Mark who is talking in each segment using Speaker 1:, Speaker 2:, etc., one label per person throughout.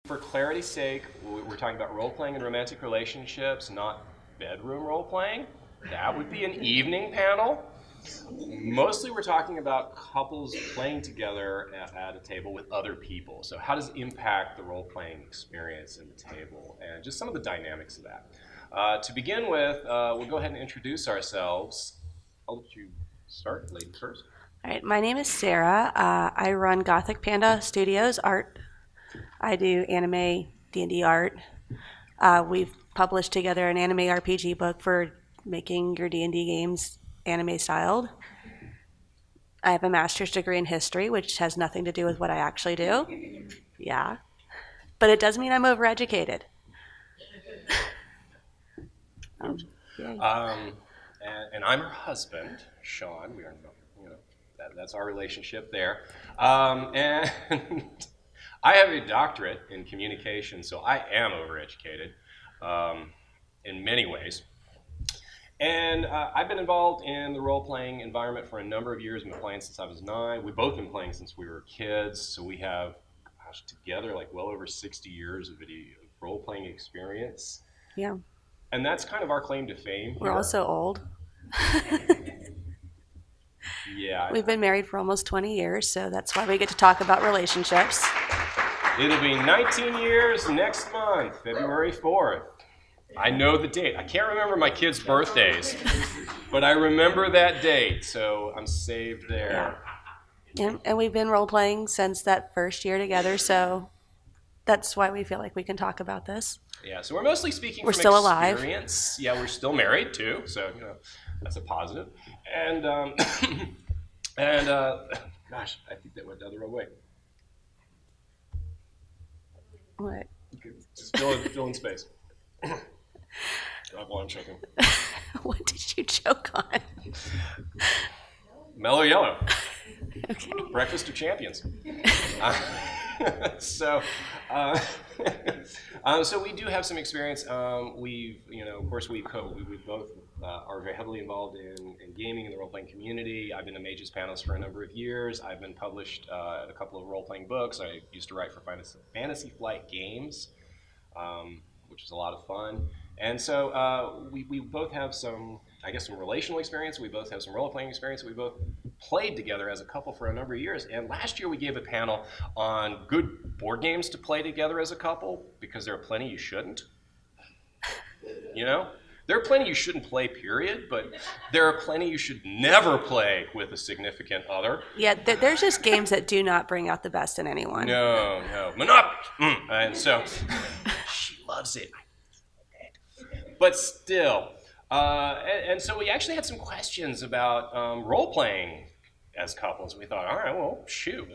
Speaker 1: For clarity's sake, we're talking about role-playing in romantic relationships, not bedroom role-playing. That would be an evening panel. Mostly we're talking about couples playing together at a table with other people. So how does it impact the role-playing experience in the table, and just some of the dynamics of that. To begin with, we'll go ahead and introduce ourselves. I'll let you start, lady first.
Speaker 2: All right, my name is Sarah. I run Gothic Panda Studios art. I do anime, D&D art. We've published together an anime RPG book for making your D&D games anime styled. I have a master's degree in history, which has nothing to do with what I actually do. Yeah. But it does mean I'm overeducated.
Speaker 1: And I'm her husband, Sean. We are, that's our relationship there. And I have a doctorate in communication, so I am overeducated in many ways. And I've been involved in the role-playing environment for a number of years. I've been playing since I was 9. We've both been playing since we were kids, so we have, together, like well over 60 years of role-playing experience.
Speaker 2: Yeah.
Speaker 1: And that's kind of our claim to fame.
Speaker 2: We're also old.
Speaker 1: Yeah.
Speaker 2: We've been married for almost 20 years, so that's why we get to talk about relationships.
Speaker 1: It'll be 19 years next month, February 4th. I know the date. I can't remember my kids' birthdays, but I remember that date, so I'm saved there.
Speaker 2: Yeah. And we've been role-playing since that first year together, so that's why we feel like we can talk about this.
Speaker 1: Yeah, so we're mostly speaking
Speaker 2: we're
Speaker 1: from
Speaker 2: still
Speaker 1: experience.
Speaker 2: Alive.
Speaker 1: Yeah, we're still married too, so that's a positive. And gosh, I think that went the other way.
Speaker 2: What?
Speaker 1: Just fill in space. While I'm choking.
Speaker 2: What did you choke on?
Speaker 1: Mellow yellow.
Speaker 2: Okay.
Speaker 1: Breakfast of champions. So we do have some experience. We've, of course, we both are very heavily involved in gaming in the role-playing community. I've been a Mages panelist for a number of years. I've been published a couple of role-playing books. I used to write for Fantasy Flight Games, which is a lot of fun. And so we both have some relational experience. We both have some role-playing experience. We both played together as a couple for a number of years. And last year we gave a panel on good board games to play together as a couple, because there are plenty you shouldn't. There are plenty you shouldn't play, period, but there are plenty you should never play with a significant other.
Speaker 2: Yeah, there's just games that do not bring out the best in anyone.
Speaker 1: No. Monopoly! And so, she loves it. But still. And so we actually had some questions about role-playing as couples. We thought, all right, well, shoot,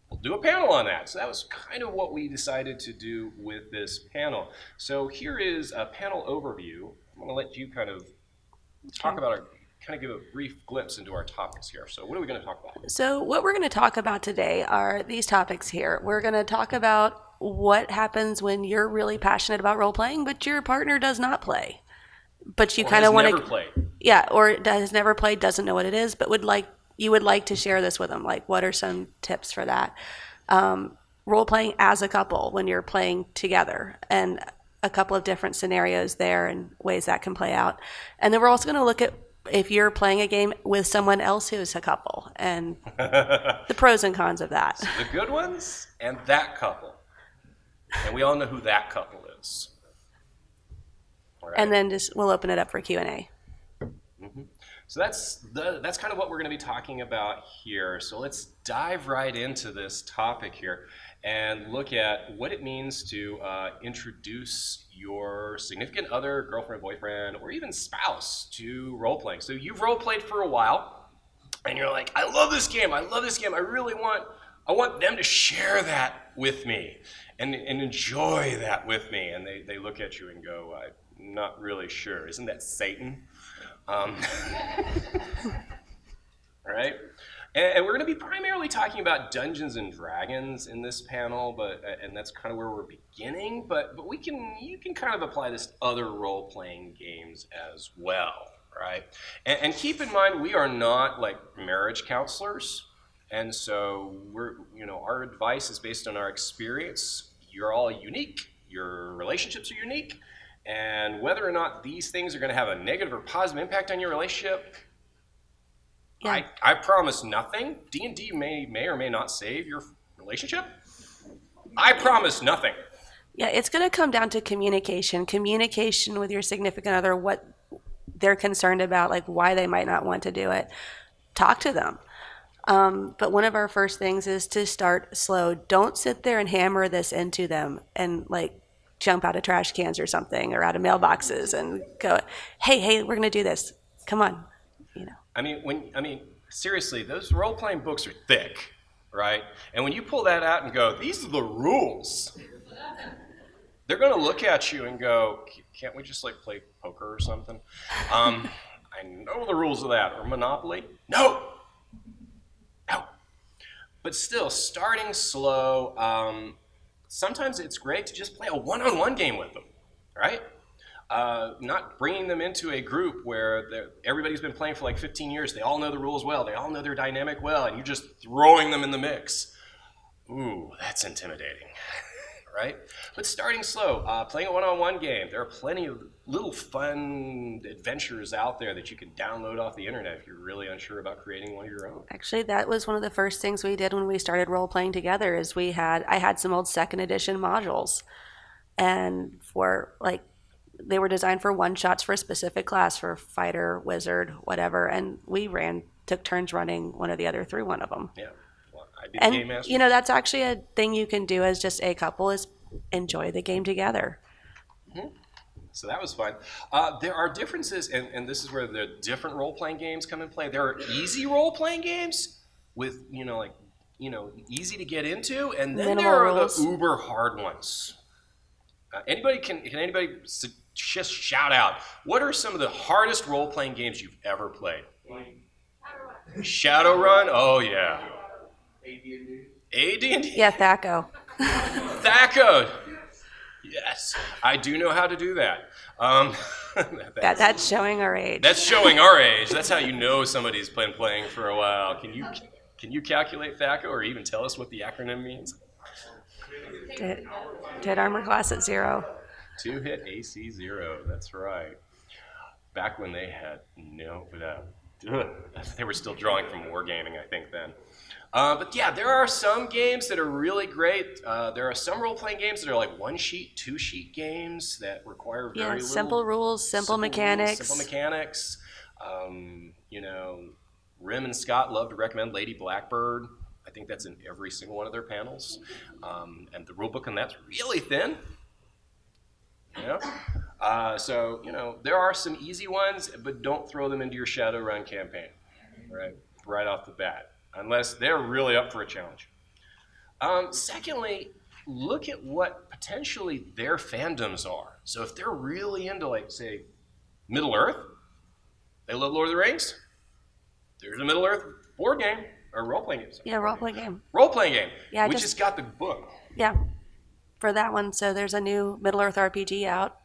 Speaker 1: we'll do a panel on that. So that was kind of what we decided to do with this panel. So here is a panel overview. I'm going to let you kind of talk about give a brief glimpse into our topics here. So what are we going to talk about?
Speaker 2: So what we're going to talk about today are these topics here. We're going to talk about what happens when you're really passionate about role-playing, but your partner does not play. But you kind of want to, yeah, or has never played, doesn't know what it is, but you would like to share this with them. Like, what are some tips for that? Role playing as a couple when you're playing together, and a couple of different scenarios there and ways that can play out. And then we're also going to look at if you're playing a game with someone else who's a couple and the pros and cons of that.
Speaker 1: So the good ones and that couple, and we all know who that couple is.
Speaker 2: Right. And then we'll open it up for Q&A.
Speaker 1: Mm-hmm. So that's kind of what we're going to be talking about here. So let's dive right into this topic here and look at what it means to introduce your significant other, girlfriend, boyfriend, or even spouse to role-playing. So you've role-played for a while, and you're like, I love this game. I really want them to share that with me and enjoy that with me. And they look at you and go, I'm not really sure. Isn't that Satan? Right? And we're going to be primarily talking about Dungeons and Dragons in this panel, and that's kind of where we're beginning. But you can kind of apply this to other role-playing games as well, right? And keep in mind, we are not like marriage counselors, and so our advice is based on our experience. You're all unique. Your relationships are unique. And whether or not these things are going to have a negative or positive impact on your relationship,
Speaker 2: Yeah.
Speaker 1: I promise nothing. D&D may or may not save your relationship. I promise nothing.
Speaker 2: Yeah, it's going to come down to communication with your significant other, what they're concerned about, like why they might not want to do it. Talk to them. But one of our first things is to start slow. Don't sit there and hammer this into them and like jump out of trash cans or something or out of mailboxes and go, hey, we're going to do this. Come on. You know.
Speaker 1: I mean, seriously, those role-playing books are thick, right? And when you pull that out and go, these are the rules, they're going to look at you and go, can't we just like play poker or something? I know the rules of that. Or Monopoly? No. But still, starting slow, sometimes it's great to just play a one-on-one game with them, right? Not bringing them into a group where everybody's been playing for like 15 years. They all know the rules well. They all know their dynamic well, and you're just throwing them in the mix. Ooh, that's intimidating, right? But starting slow, playing a one-on-one game. There are plenty of little fun adventures out there that you can download off the internet if you're really unsure about creating one of your own.
Speaker 2: Actually, that was one of the first things we did when we started role-playing together is I had some old second edition modules, and they were designed for one-shots for a specific class, for fighter, wizard, whatever, and we took turns running one or the other through one of them.
Speaker 1: Yeah, well, I did the game master.
Speaker 2: You know, that's actually a thing you can do as just a couple is enjoy the game together.
Speaker 1: Mm-hmm. So that was fun. There are differences, and this is where the different role-playing games come in play. There are easy role-playing games with, easy to get into, and then
Speaker 2: Minimal
Speaker 1: there are
Speaker 2: rules.
Speaker 1: the uber hard ones. Can anybody just shout out, what are some of the hardest role-playing games you've ever played? Shadowrun? Oh, yeah. AD&D?
Speaker 2: Yeah, THACO.
Speaker 1: THACO! Yes, I do know how to do that.
Speaker 2: That's showing our age.
Speaker 1: That's showing our age. That's how you know somebody's been playing for a while. Can you calculate THACO or even tell us what the acronym means?
Speaker 2: Dead armor class at 0.
Speaker 1: 2-hit AC 0. That's right. Back when they had they were still drawing from wargaming, I think then. But yeah, there are some games that are really great. There are some role-playing games that are like 1-sheet, 2-sheet games that require very little.
Speaker 2: Simple rules, simple mechanics.
Speaker 1: Simple mechanics. Rim and Scott love to recommend Lady Blackbird. I think that's in every single one of their panels. And the rule book on that's really thin. So there are some easy ones, but don't throw them into your Shadowrun campaign, right off the bat, unless they're really up for a challenge. Secondly, look at what potentially their fandoms are. So if they're really into, like, say, Middle Earth, they love Lord of the Rings, there's a Middle Earth board game or role-playing game.
Speaker 2: Yeah, role-playing game.
Speaker 1: Role-playing game.
Speaker 2: Yeah,
Speaker 1: we just got the book.
Speaker 2: Yeah, for that one. So there's a new Middle Earth RPG out,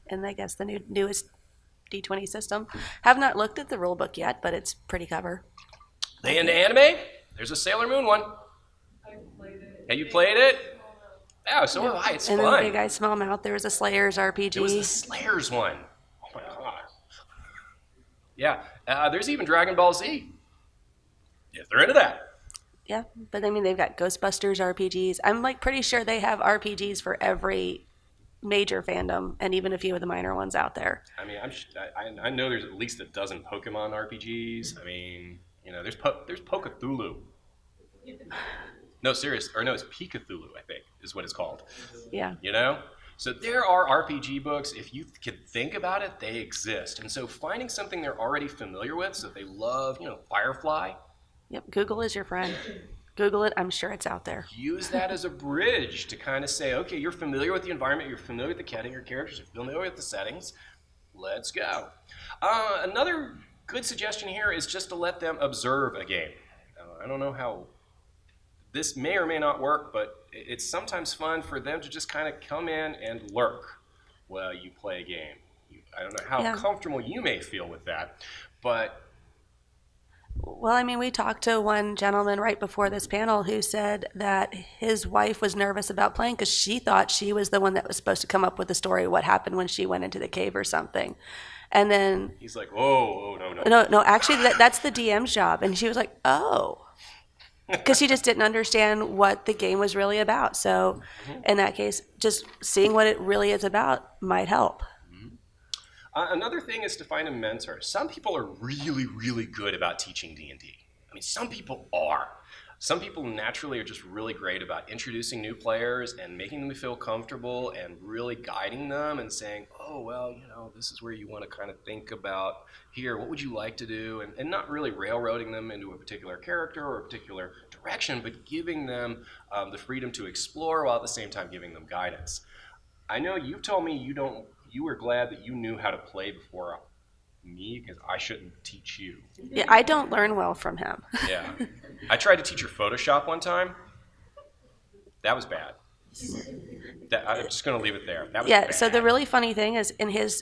Speaker 2: and I guess the newest D20 system. Have not looked at the rule book yet, but it's pretty cover.
Speaker 1: They into anime? There's a Sailor Moon one. Have you played it? Oh, so have I. It's
Speaker 2: and
Speaker 1: fun.
Speaker 2: then Big Eye Small Mouth, there was a Slayers RPG.
Speaker 1: It was the Slayers one. Oh my god. Yeah, there's even Dragon Ball Z. If they're into that.
Speaker 2: Yeah, but I mean, they've got Ghostbusters RPGs. I'm like pretty sure they have RPGs for every major fandom and even a few of the minor ones out there.
Speaker 1: I mean, I know there's at least a dozen Pokemon RPGs. I mean, there's Pokathulu. No, serious, or no, it's Pikathulu, I think, is what it's called.
Speaker 2: Yeah.
Speaker 1: So there are RPG books. If you can think about it, they exist. And so finding something they're already familiar with, so if they love, Firefly.
Speaker 2: Yep, Google is your friend. Google it, I'm sure it's out there.
Speaker 1: Use that as a bridge to kind of say, okay, you're familiar with the environment, you're familiar with the your characters, you're familiar with the settings. Let's go. Another good suggestion here is just to let them observe a game. I don't know how this may or may not work, but it's sometimes fun for them to just kind of come in and lurk while you play a game. I don't know how comfortable you may feel with that, but
Speaker 2: Well, I mean, we talked to one gentleman right before this panel who said that his wife was nervous about playing because she thought she was the one that was supposed to come up with the story of what happened when she went into the cave or something. And then
Speaker 1: He's like, whoa, no, no.
Speaker 2: No, actually, that's the DM's job. And she was like, oh, because she just didn't understand what the game was really about. So in that case, just seeing what it really is about might help.
Speaker 1: Another thing is to find a mentor. Some people are really, really good about teaching D&D. I mean, some people are. Some people naturally are just really great about introducing new players and making them feel comfortable and really guiding them and saying, oh, well, you know, this is where you want to kind of think about here, what would you like to do? And not really railroading them into a particular character or a particular direction, but giving them the freedom to explore while at the same time giving them guidance. I know you've told me you were glad that you knew how to play before me because I shouldn't teach you.
Speaker 2: Yeah, I don't learn well from him.
Speaker 1: Yeah. I tried to teach her Photoshop one time. That was bad. I'm just going to leave it there. That was bad.
Speaker 2: So the really funny thing is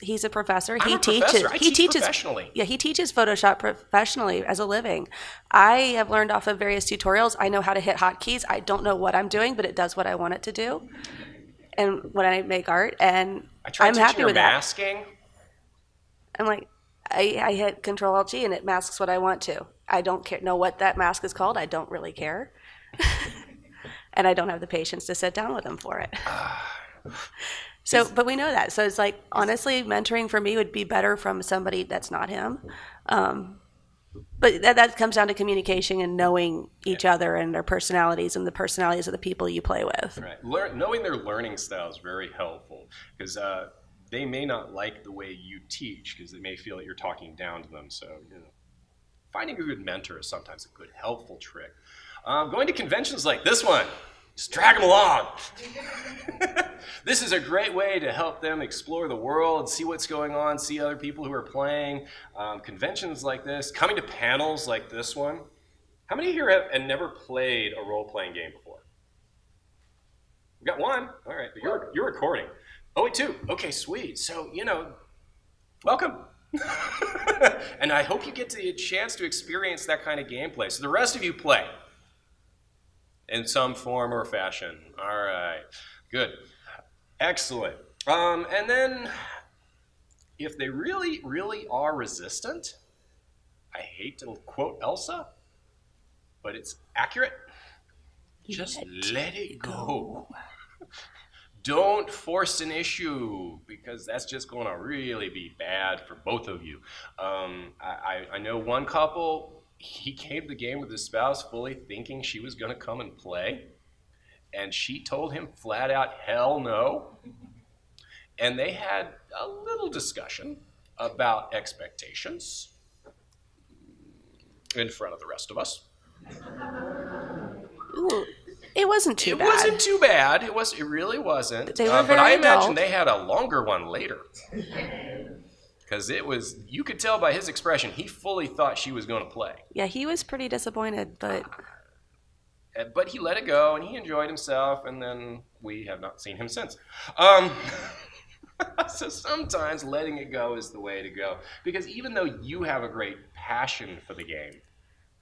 Speaker 2: he's a professor.
Speaker 1: I'm a professor. I teach professionally.
Speaker 2: Yeah, he teaches Photoshop professionally as a living. I have learned off of various tutorials. I know how to hit hotkeys. I don't know what I'm doing, but it does what I want it to do. And when I make art, and I'm happy with that.
Speaker 1: Masking.
Speaker 2: I'm like, I hit Control-Alt-G and it masks what I want to. I don't know what that mask is called. I don't really care. And I don't have the patience to sit down with them for it. So, but we know that. So it's like, honestly, mentoring for me would be better from somebody that's not him. But that comes down to communication and knowing each other and their personalities and the personalities of the people you play with.
Speaker 1: Right. Knowing their learning style is very helpful because they may not like the way you teach because they may feel that you're talking down to them. So, you know, finding a good mentor is sometimes a good, helpful trick. Going to conventions like this one, just drag them along. This is a great way to help them explore the world, see what's going on, see other people who are playing. Conventions like this, coming to panels like this one. How many here have never played a role-playing game before? We got one. All right, but you're recording. Oh, wait, two. Okay, sweet. So, you know, welcome. And I hope you get the chance to experience that kind of gameplay. So the rest of you play in some form or fashion. All right, good. Excellent. And then if they really, really are resistant, I hate to quote Elsa, but it's accurate. Just let it go. Don't force an issue because that's just going to really be bad for both of you. I know one couple, he came to the game with his spouse fully thinking she was going to come and play. And she told him flat out, hell no. And they had a little discussion about expectations in front of the rest of us.
Speaker 2: Ooh, it wasn't too bad.
Speaker 1: It wasn't too bad. It really wasn't.
Speaker 2: They were very
Speaker 1: but I
Speaker 2: adult.
Speaker 1: imagine they had a longer one later. Because you could tell by his expression, he fully thought she was going to play.
Speaker 2: Yeah, he was pretty disappointed, but
Speaker 1: he let it go, and he enjoyed himself, and then we have not seen him since. So sometimes letting it go is the way to go. Because even though you have a great passion for the game,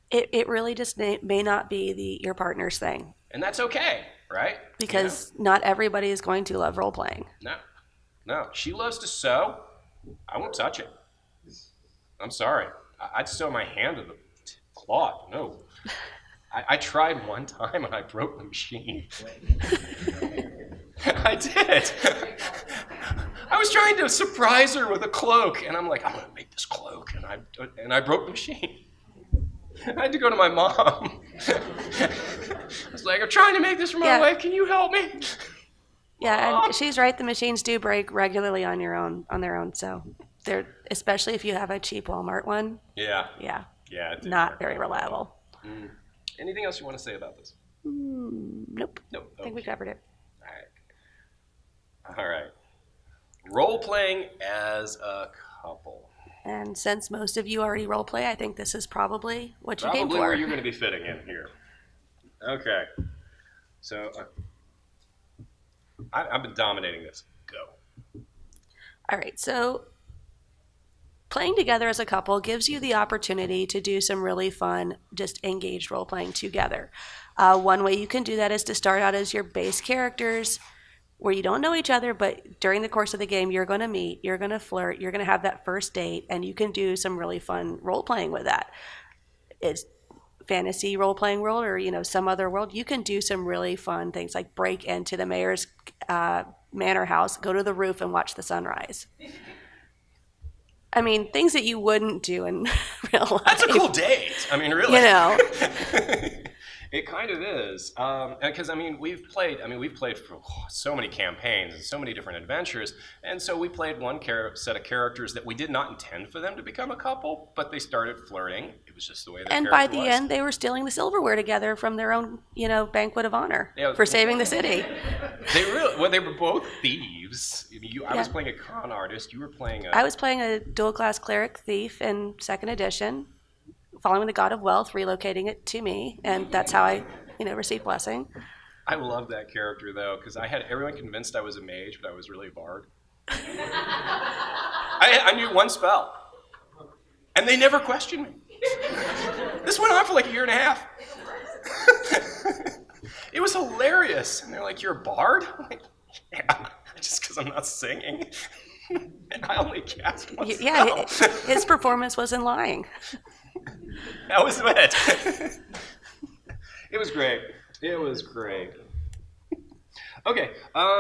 Speaker 2: it really just may not be your partner's thing.
Speaker 1: And that's okay, right?
Speaker 2: Because not everybody is going to love role-playing.
Speaker 1: No. She loves to sew. I won't touch it. I'm sorry. I'd sew my hand to the cloth. No. I tried one time and I broke the machine. I did. I was trying to surprise her with a cloak, and I'm like, I'm going to make this cloak, and I broke the machine. I had to go to my mom. I was like, I'm trying to make this for my wife. Can you help me?
Speaker 2: Yeah, and she's right. The machines do break regularly on their own. So they're, especially if you have a cheap Walmart one.
Speaker 1: Yeah.
Speaker 2: Not very reliable.
Speaker 1: Anything else you want to say about this?
Speaker 2: Nope. I think we covered it.
Speaker 1: All right. Role-playing as a couple.
Speaker 2: And since most of you already role play, I think this is probably what you came for.
Speaker 1: Probably where you're going to be fitting in here. Okay. So I've been dominating this. Go.
Speaker 2: All right. So playing together as a couple gives you the opportunity to do some really fun, just engaged role playing together. One way you can do that is to start out as your base characters where you don't know each other, but during the course of the game, you're going to meet, you're going to flirt, you're going to have that first date, and you can do some really fun role playing with that. It's fantasy role playing world or, some other world. You can do some really fun things like break into the mayor's manor house, go to the roof and watch the sunrise. I mean, things that you wouldn't do in real life.
Speaker 1: That's a cool date. I mean, really. It kind of is, because we've played for so many campaigns and so many different adventures, and so we played one set of characters that we did not intend for them to become a couple, but they started flirting. It was just the way their character was.
Speaker 2: And by the end, they were stealing the silverware together from their own, banquet of honor for saving the city.
Speaker 1: They were both thieves. I was playing a con artist. You were playing
Speaker 2: I was playing a dual-class cleric thief in 2nd edition. Following the god of wealth, relocating it to me, and that's how I, received blessing.
Speaker 1: I love that character though, because I had everyone convinced I was a mage, but I was really a bard. I knew one spell, and they never questioned me. This went on for like a year and a half. It was hilarious, and they're like, "You're a bard?" I'm like, "Yeah, just because I'm not singing." And I only cast one spell.
Speaker 2: Yeah, his performance wasn't lying.
Speaker 1: That was it. It was great. It was great. Okay,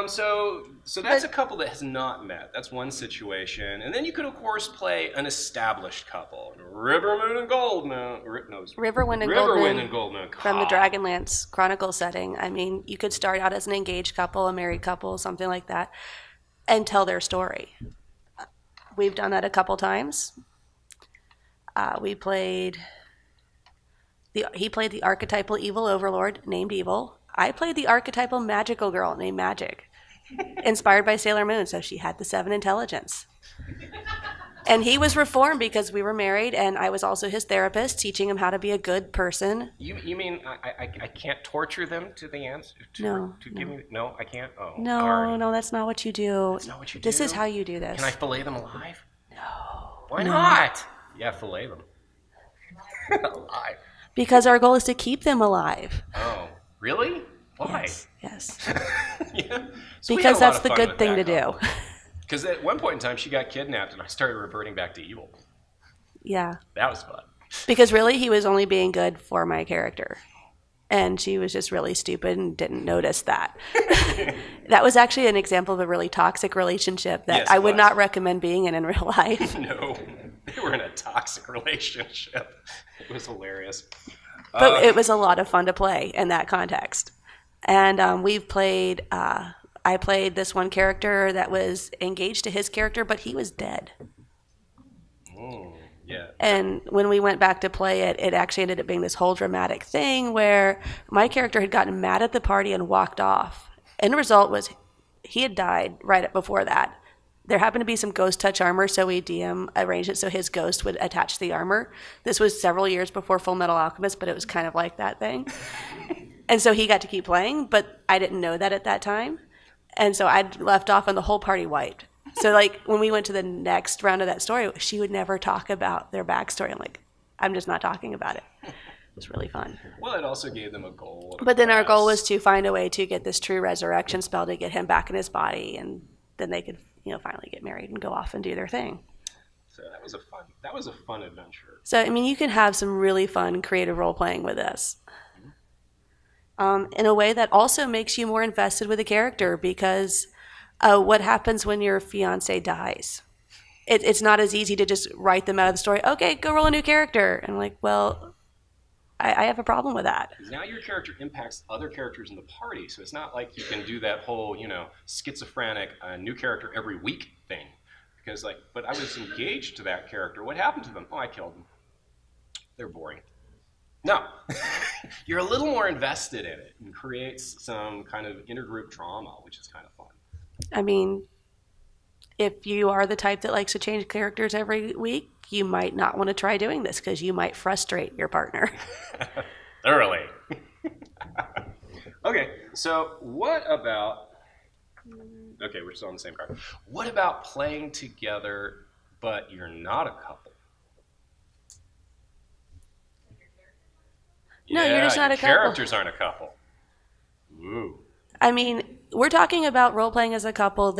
Speaker 1: so that's a couple that has not met. That's one situation. And then you could, of course, play an established couple. Riverwind and Goldmoon.
Speaker 2: Riverwind and Goldmoon. From the Dragonlance Chronicle setting. I mean, you could start out as an engaged couple, a married couple, something like that, and tell their story. We've done that a couple times. He played the archetypal evil overlord named Evil. I played the archetypal magical girl named Magic, inspired by Sailor Moon, so she had the 7 intelligence. And he was reformed because we were married, and I was also his therapist, teaching him how to be a good person.
Speaker 1: You mean I can't torture them to the answer?
Speaker 2: No.
Speaker 1: Give me, no, I can't? Oh,
Speaker 2: no, that's not what you do.
Speaker 1: That's not what you do?
Speaker 2: This is how you do this.
Speaker 1: Can I fillet them alive?
Speaker 2: No.
Speaker 1: Why not? Yeah, fillet them. Alive.
Speaker 2: Because our goal is to keep them alive.
Speaker 1: Oh, really? Why?
Speaker 2: Yes.
Speaker 1: Yeah.
Speaker 2: So because that's the good thing to do.
Speaker 1: Because at one point in time, she got kidnapped, and I started reverting back to evil.
Speaker 2: Yeah.
Speaker 1: That was fun.
Speaker 2: Because really, he was only being good for my character. And she was just really stupid and didn't notice that. That was actually an example of a really toxic relationship that I would not recommend being in real life.
Speaker 1: No. They were in a toxic relationship. It was hilarious.
Speaker 2: But it was a lot of fun to play in that context. And we've played, I played this one character that was engaged to his character, but he was dead.
Speaker 1: Oh, yeah.
Speaker 2: And when we went back to play it, it actually ended up being this whole dramatic thing where my character had gotten mad at the party and walked off. End result was he had died right before that. There happened to be some ghost touch armor, so we DM arranged it so his ghost would attach the armor. This was several years before Full Metal Alchemist, but it was kind of like that thing. And so he got to keep playing, but I didn't know that at that time. And so I'd left off and the whole party wiped. So like when we went to the next round of that story, she would never talk about their backstory. I'm like, I'm just not talking about it. It was really fun.
Speaker 1: Well, it also gave them a goal.
Speaker 2: But then our goal was to find a way to get this true resurrection spell to get him back in his body, and then they could, finally get married and go off and do their thing.
Speaker 1: So that was a fun adventure.
Speaker 2: So I mean, you can have some really fun creative role playing with this. In a way that also makes you more invested with a character, because what happens when your fiance dies? It's not as easy to just write them out of the story. Okay, go roll a new character. And I'm like, well, I have a problem with that.
Speaker 1: Now your character impacts other characters in the party, so it's not like you can do that whole, schizophrenic new character every week thing. Because but I was engaged to that character. What happened to them? Oh, I killed them. They're boring. No, you're a little more invested in it and creates some kind of intergroup drama, which is kind of fun.
Speaker 2: I mean, if you are the type that likes to change characters every week, you might not want to try doing this because you might frustrate your partner.
Speaker 1: Thoroughly. Okay, so what about... Okay, we're still on the same card. What about playing together but you're not a couple.
Speaker 2: No, you're just not a couple.
Speaker 1: Characters aren't a couple. Ooh.
Speaker 2: I mean, we're talking about role playing as a couple.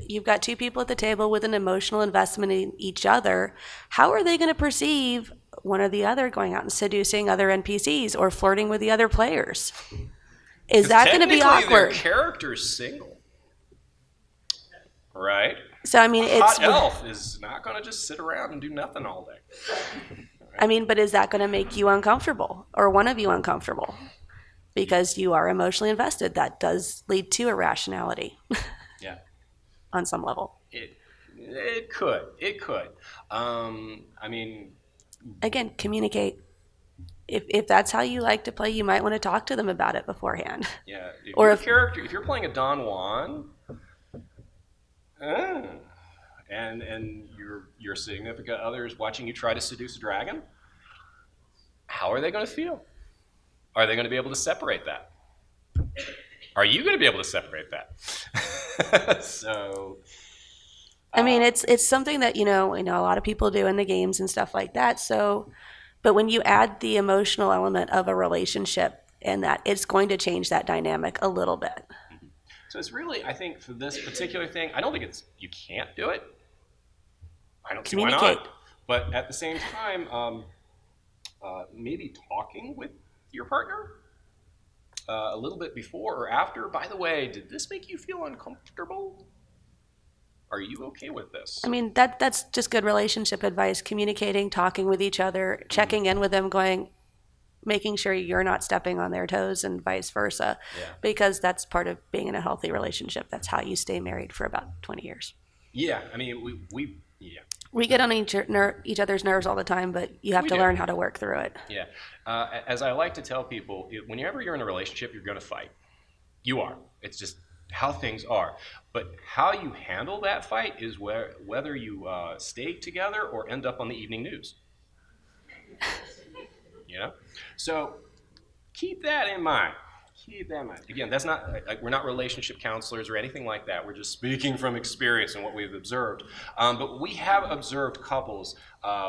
Speaker 2: You've got two people at the table with an emotional investment in each other. How are they going to perceive one or the other going out and seducing other NPCs or flirting with the other players? Is that going to be awkward?
Speaker 1: Their character's single, right?
Speaker 2: So I mean,
Speaker 1: a hot elf is not going to just sit around and do nothing all day.
Speaker 2: I mean, but is that going to make you uncomfortable or one of you uncomfortable? Because you are emotionally invested. That does lead to irrationality.
Speaker 1: Yeah.
Speaker 2: On some level.
Speaker 1: It could. I mean.
Speaker 2: Again, communicate. If that's how you like to play, you might want to talk to them about it beforehand.
Speaker 1: Yeah. If you're playing a Don Juan, and your significant other is watching you try to seduce a dragon, how are they going to feel? Are they going to be able to separate that? Are you going to be able to separate that? So,
Speaker 2: I mean, it's something that a lot of people do in the games and stuff like that. So, but when you add the emotional element of a relationship in that, it's going to change that dynamic a little bit.
Speaker 1: Mm-hmm. So it's really, I think, for this particular thing, I don't think you can't do it. I don't see why not. But at the same time, maybe talking with your partner a little bit before or after. By the way, did this make you feel uncomfortable? Are you okay with this?
Speaker 2: I mean, that's just good relationship advice. Communicating, talking with each other, checking in with them, making sure you're not stepping on their toes and vice versa. Yeah. Because that's part of being in a healthy relationship. That's how you stay married for about 20 years.
Speaker 1: Yeah, I mean,
Speaker 2: we get on each other's nerves all the time, but you have to learn how to work through it.
Speaker 1: Yeah. As I like to tell people, whenever you're in a relationship, you're going to fight. You are. It's just how things are. But how you handle that fight is whether you stay together or end up on the evening news. So keep that in mind. Again, that's not we're not relationship counselors or anything like that. We're just speaking from experience and what we've observed. But we have observed couples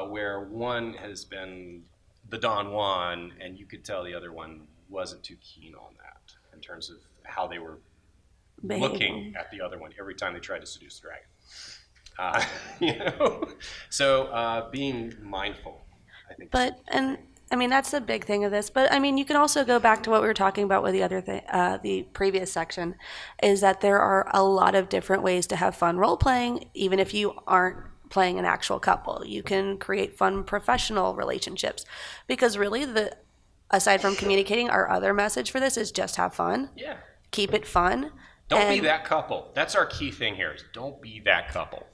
Speaker 1: where one has been the Don Juan, and you could tell the other one wasn't too keen on that in terms of how they were looking at the other one every time they tried to seduce the dragon. So being mindful, I think.
Speaker 2: I mean, that's the big thing of this. But I mean, you can also go back to what we were talking about with the previous section, is that there are a lot of different ways to have fun role playing, even if you aren't playing an actual couple. You can create fun professional relationships, because really, aside from communicating, our other message for this is just have fun.
Speaker 1: Yeah.
Speaker 2: Keep it fun.
Speaker 1: Don't be that couple. That's our key thing here. Is don't be that couple.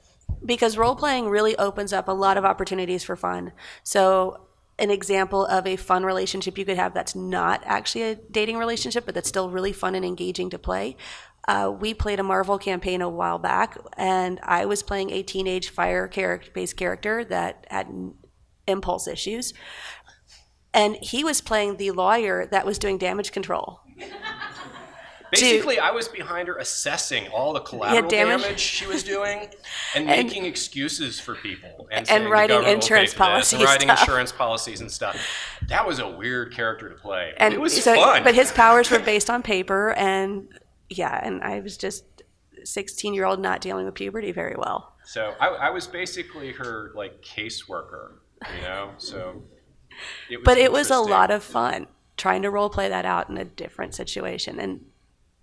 Speaker 2: Because role playing really opens up a lot of opportunities for fun. So, an example of a fun relationship you could have that's not actually a dating relationship, but that's still really fun and engaging to play. We played a Marvel campaign a while back, and I was playing a teenage fire-based character that had impulse issues. And he was playing the lawyer that was doing damage control.
Speaker 1: Basically, I was behind her assessing all the collateral damage she was doing and making excuses for people. And
Speaker 2: writing insurance policies.
Speaker 1: Insurance policies and stuff. That was a weird character to play. And it was fun.
Speaker 2: But his powers were based on paper, and I was just a 16-year-old not dealing with puberty very well.
Speaker 1: So I was basically her, caseworker, so...
Speaker 2: It was a lot of fun trying to role play that out in a different situation, and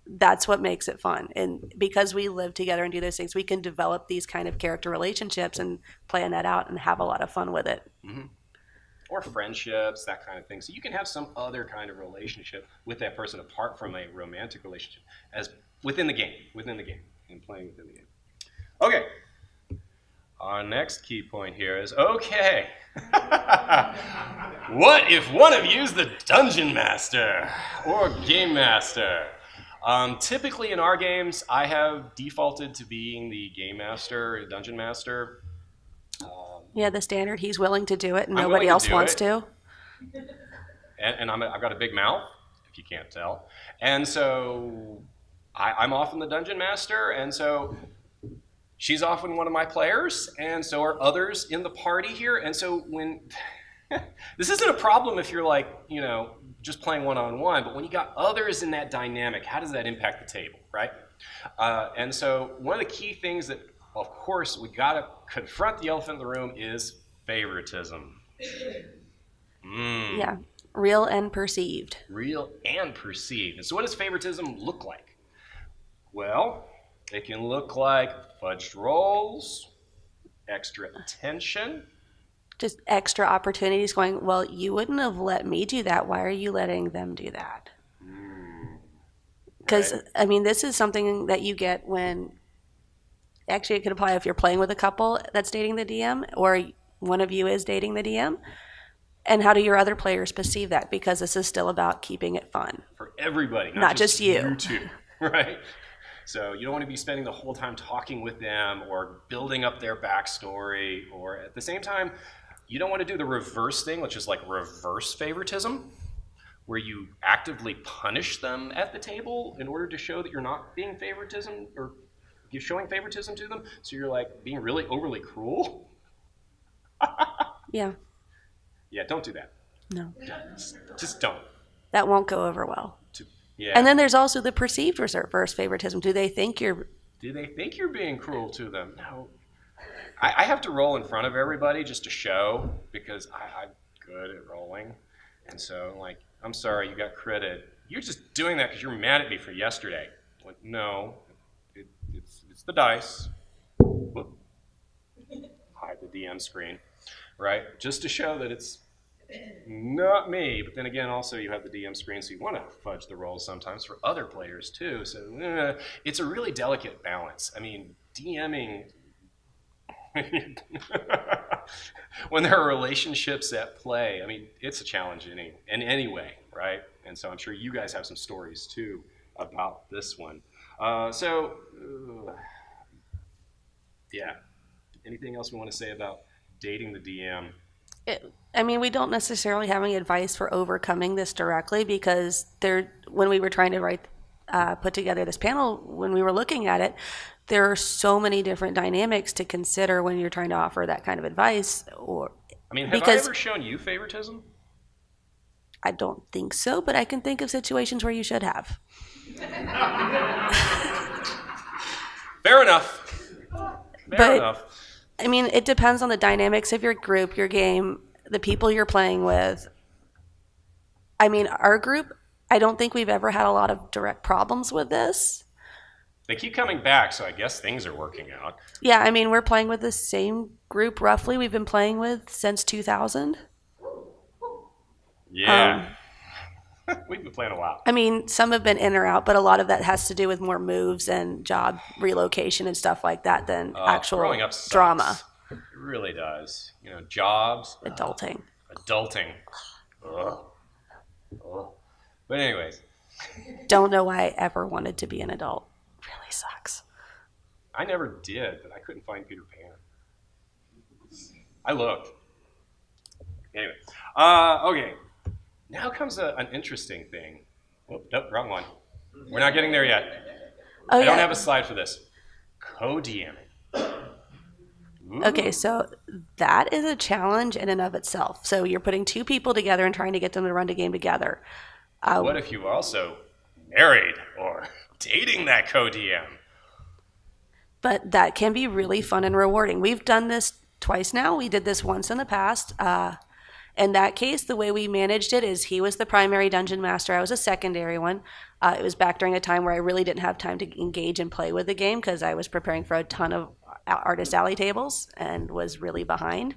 Speaker 2: that's what makes it fun. And because we live together and do those things, we can develop these kind of character relationships and plan that out and have a lot of fun with it.
Speaker 1: Mm-hmm. Or friendships, that kind of thing. So you can have some other kind of relationship with that person apart from a romantic relationship, as within the game, and playing within the game. Okay. Our next key point here is, okay, what if one of you is the dungeon master or game master? Typically in our games, I have defaulted to being the game master, dungeon master.
Speaker 2: The standard. He's willing to do it, and nobody else wants to.
Speaker 1: And I've got a big mouth, if you can't tell. And so I'm often the dungeon master, and so she's often one of my players, and so are others in the party here. And so when this isn't a problem if you're like, just playing one-on-one, but when you got others in that dynamic, how does that impact the table, right? And so one of the key things that, of course, we got to confront the elephant in the room is favoritism.
Speaker 2: Yeah, real and perceived.
Speaker 1: Real and perceived. And so what does favoritism look like? Well, it can look like fudged rolls, extra attention.
Speaker 2: Just extra opportunities going, well, you wouldn't have let me do that. Why are you letting them do that? Because, right. I mean, this is something that you get when, actually it could apply if you're playing with a couple that's dating the DM or one of you is dating the DM. And how do your other players perceive that? Because this is still about keeping it fun.
Speaker 1: For everybody,
Speaker 2: not just you.
Speaker 1: You two, right? So you don't want to be spending the whole time talking with them or building up their backstory, or at the same time, you don't want to do the reverse thing, which is like reverse favoritism, where you actively punish them at the table in order to show that you're not being favoritism or you're showing favoritism to them. So you're like being really overly cruel.
Speaker 2: Yeah.
Speaker 1: Yeah, don't do that.
Speaker 2: No.
Speaker 1: Just don't.
Speaker 2: That won't go over well.
Speaker 1: Yeah.
Speaker 2: And then there's also the perceived reverse favoritism. Do they think you're
Speaker 1: being cruel to them? No. I have to roll in front of everybody just to show, because I'm good at rolling. And so, like, I'm sorry, you got critted. You're just doing that because you're mad at me for yesterday. Like, no, it's the dice. Hide the DM screen, right? Just to show that it's not me. But then again, also you have the DM screen, so you want to fudge the rolls sometimes for other players too. So it's a really delicate balance. I mean, DMing... when there are relationships at play, I mean, it's a challenge in any way, right? And so I'm sure you guys have some stories too about this one. Yeah. Anything else we want to say about dating the DM?
Speaker 2: I mean, we don't necessarily have any advice for overcoming this directly, because when we were trying to put together this panel, when we were looking at it, there are so many different dynamics to consider when you're trying to offer that kind of advice.
Speaker 1: Have I ever shown you favoritism?
Speaker 2: I don't think so, but I can think of situations where you should have.
Speaker 1: Fair enough. Fair enough.
Speaker 2: I mean, it depends on the dynamics of your group, your game, the people you're playing with. I mean, our group, I don't think we've ever had a lot of direct problems with this.
Speaker 1: They keep coming back, so I guess things are working out.
Speaker 2: Yeah, I mean, we're playing with the same group roughly we've been playing with since 2000.
Speaker 1: Yeah. We've been playing a while.
Speaker 2: I mean, some have been in or out, but a lot of that has to do with more moves and job relocation and stuff like that than actual
Speaker 1: growing up sucks.
Speaker 2: Drama.
Speaker 1: It really does. Jobs.
Speaker 2: Adulting.
Speaker 1: Ugh. But anyways.
Speaker 2: Don't know why I ever wanted to be an adult. Really sucks.
Speaker 1: I never did, but I couldn't find Peter Pan. I looked. Anyway. Okay. Now comes an interesting thing. Oh, nope, wrong one. We're not getting there yet. I don't have a slide for this. Co-DMing.
Speaker 2: Okay, so that is a challenge in and of itself. So you're putting two people together and trying to get them to run a game together.
Speaker 1: What if you also married or dating that co-DM?
Speaker 2: But that can be really fun and rewarding. We've done this twice now. We did this once in the past. In that case, the way we managed it is he was the primary dungeon master. I was a secondary one. It was back during a time where I really didn't have time to engage and play with the game because I was preparing for a ton of artist alley tables and was really behind.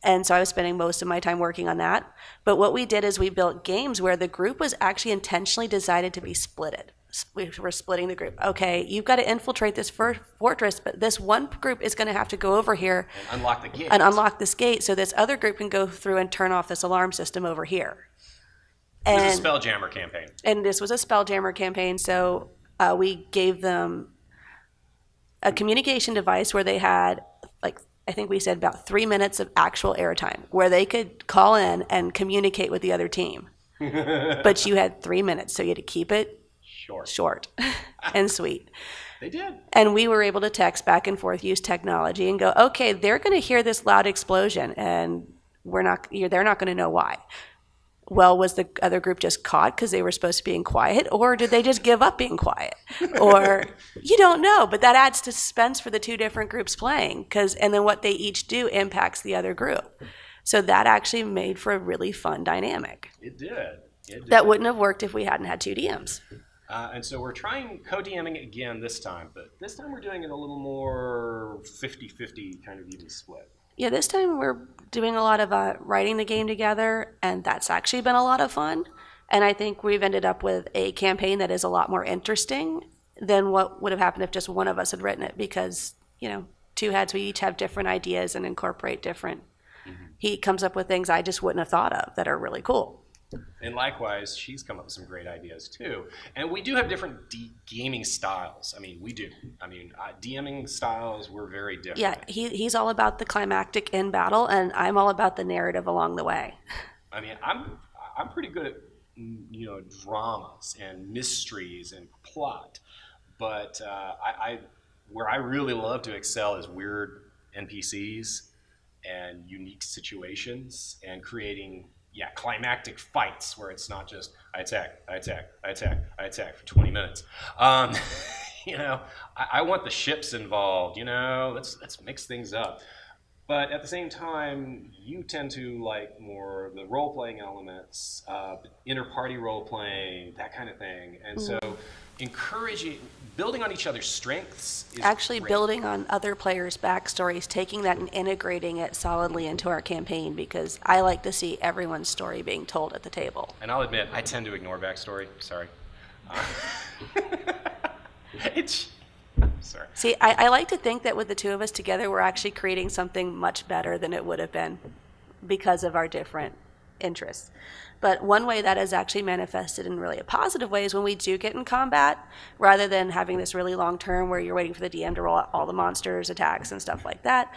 Speaker 2: And so I was spending most of my time working on that. But what we did is we built games where the group was actually intentionally decided to be splitted. We were splitting the group. Okay, you've got to infiltrate this fortress, but this one group is going to have to go over here
Speaker 1: and unlock the gate.
Speaker 2: And unlock this gate so this other group can go through and turn off this alarm system over here.
Speaker 1: And this is a Spelljammer campaign.
Speaker 2: And this was a Spelljammer campaign, so we gave them a communication device where they had, I think we said about 3 minutes of actual airtime where they could call in and communicate with the other team. But you had 3 minutes, so you had to keep it short and sweet.
Speaker 1: They did.
Speaker 2: And we were able to text back and forth, use technology, and go, okay, they're going to hear this loud explosion, and they're not going to know why. Well, was the other group just caught because they were supposed to be being quiet, or did they just give up being quiet? Or you don't know, but that adds to suspense for the two different groups playing, and then what they each do impacts the other group. So that actually made for a really fun dynamic.
Speaker 1: It did.
Speaker 2: That wouldn't have worked if we hadn't had two DMs.
Speaker 1: And so we're trying co-DMing again this time, but this time we're doing it a little more 50-50 kind of even split.
Speaker 2: Yeah, this time we're doing a lot of writing the game together, and that's actually been a lot of fun. And I think we've ended up with a campaign that is a lot more interesting than what would have happened if just one of us had written it, because, two heads, we each have different ideas and incorporate different. Mm-hmm. He comes up with things I just wouldn't have thought of that are really cool.
Speaker 1: And likewise, she's come up with some great ideas too. And we do have different gaming styles. We do. DMing styles, we're very different.
Speaker 2: Yeah, he's all about the climactic in battle, and I'm all about the narrative along the way.
Speaker 1: I'm pretty good at dramas and mysteries and plot, but where I really love to excel is weird NPCs and unique situations and creating climactic fights where it's not just I attack for 20 minutes. I want the ships involved. Let's mix things up. But at the same time, you tend to like more the role-playing elements, inter-party role-playing, that kind of thing. And so encouraging, building on each other's strengths is
Speaker 2: actually
Speaker 1: great.
Speaker 2: Building on other players' backstories, taking that and integrating it solidly into our campaign, because I like to see everyone's story being told at the table.
Speaker 1: And I'll admit, I tend to ignore backstory. Sorry. Sorry.
Speaker 2: See, I like to think that with the two of us together, we're actually creating something much better than it would have been because of our different interests. But one way that has actually manifested in really a positive way is when we do get in combat, rather than having this really long term where you're waiting for the DM to roll out all the monsters, attacks, and stuff like that.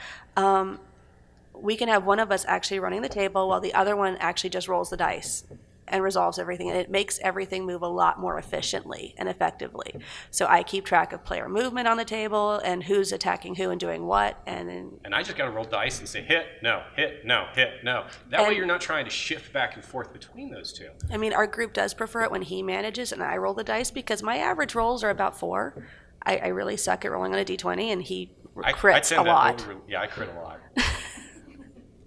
Speaker 2: We can have one of us actually running the table while the other one actually just rolls the dice and resolves everything, and it makes everything move a lot more efficiently and effectively. So I keep track of player movement on the table and who's attacking who and doing what, and
Speaker 1: I just got to roll dice and say hit, no, hit, no, hit, no. That way you're not trying to shift back and forth between those two.
Speaker 2: Our group does prefer it when he manages and I roll the dice, because my average rolls are about 4. I really suck at rolling on a d20, and he crits a lot.
Speaker 1: I crit a lot.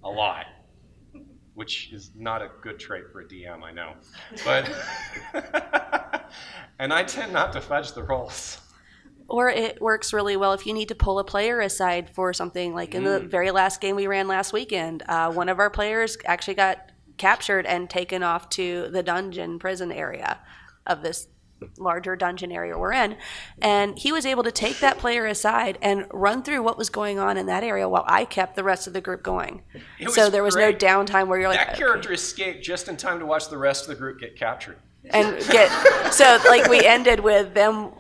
Speaker 1: A lot. Which is not a good trait for a DM, I know. But and I tend not to fudge the rolls.
Speaker 2: Or it works really well if you need to pull a player aside for something, like in the very last game we ran last weekend. One of our players actually got captured and taken off to the dungeon prison area of this larger dungeon area we're in, and he was able to take that player aside and run through what was going on in that area while I kept the rest of the group going. So there was no downtime where you're like,
Speaker 1: that character escaped just in time to watch the rest of the group get captured.
Speaker 2: And we ended with them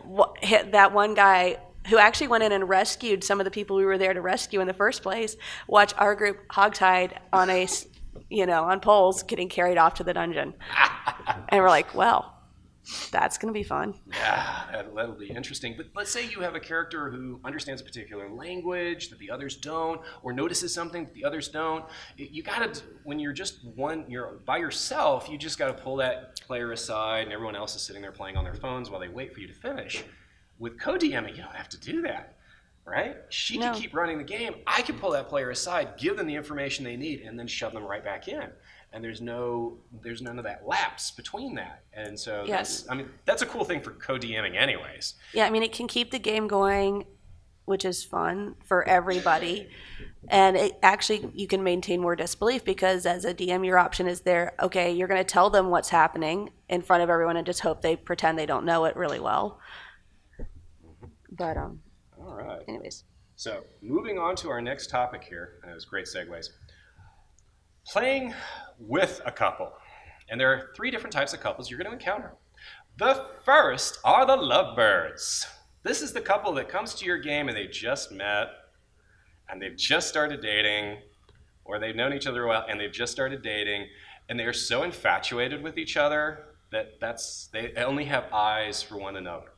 Speaker 2: hit that one guy who actually went in and rescued some of the people we were there to rescue in the first place, watch our group hogtied on on poles getting carried off to the dungeon. And we're like, well, that's going to be fun.
Speaker 1: Yeah, that'll be interesting. But let's say you have a character who understands a particular language that the others don't, or notices something that the others don't. You got to, when you're by yourself, you just got to pull that player aside, and everyone else is sitting there playing on their phones while they wait for you to finish. With co-DMing, you don't have to do that, right? She can keep running the game. I can pull that player aside, give them the information they need, and then shove them right back in. And there's none of that lapse between that. And so that's a cool thing for co-DMing anyways.
Speaker 2: Yeah, it can keep the game going, which is fun for everybody. And it actually, you can maintain more disbelief, because as a DM, your option is there, okay, you're going to tell them what's happening in front of everyone and just hope they pretend they don't know it really well. But,
Speaker 1: all right.
Speaker 2: Anyways.
Speaker 1: So moving on to our next topic here, and it was great segues. Playing with a couple. And there are 3 different types of couples you're going to encounter. The first are the lovebirds. This is the couple that comes to your game and they just met, and they've just started dating, or they've known each other well and they've just started dating, and they're so infatuated with each other that they only have eyes for one another.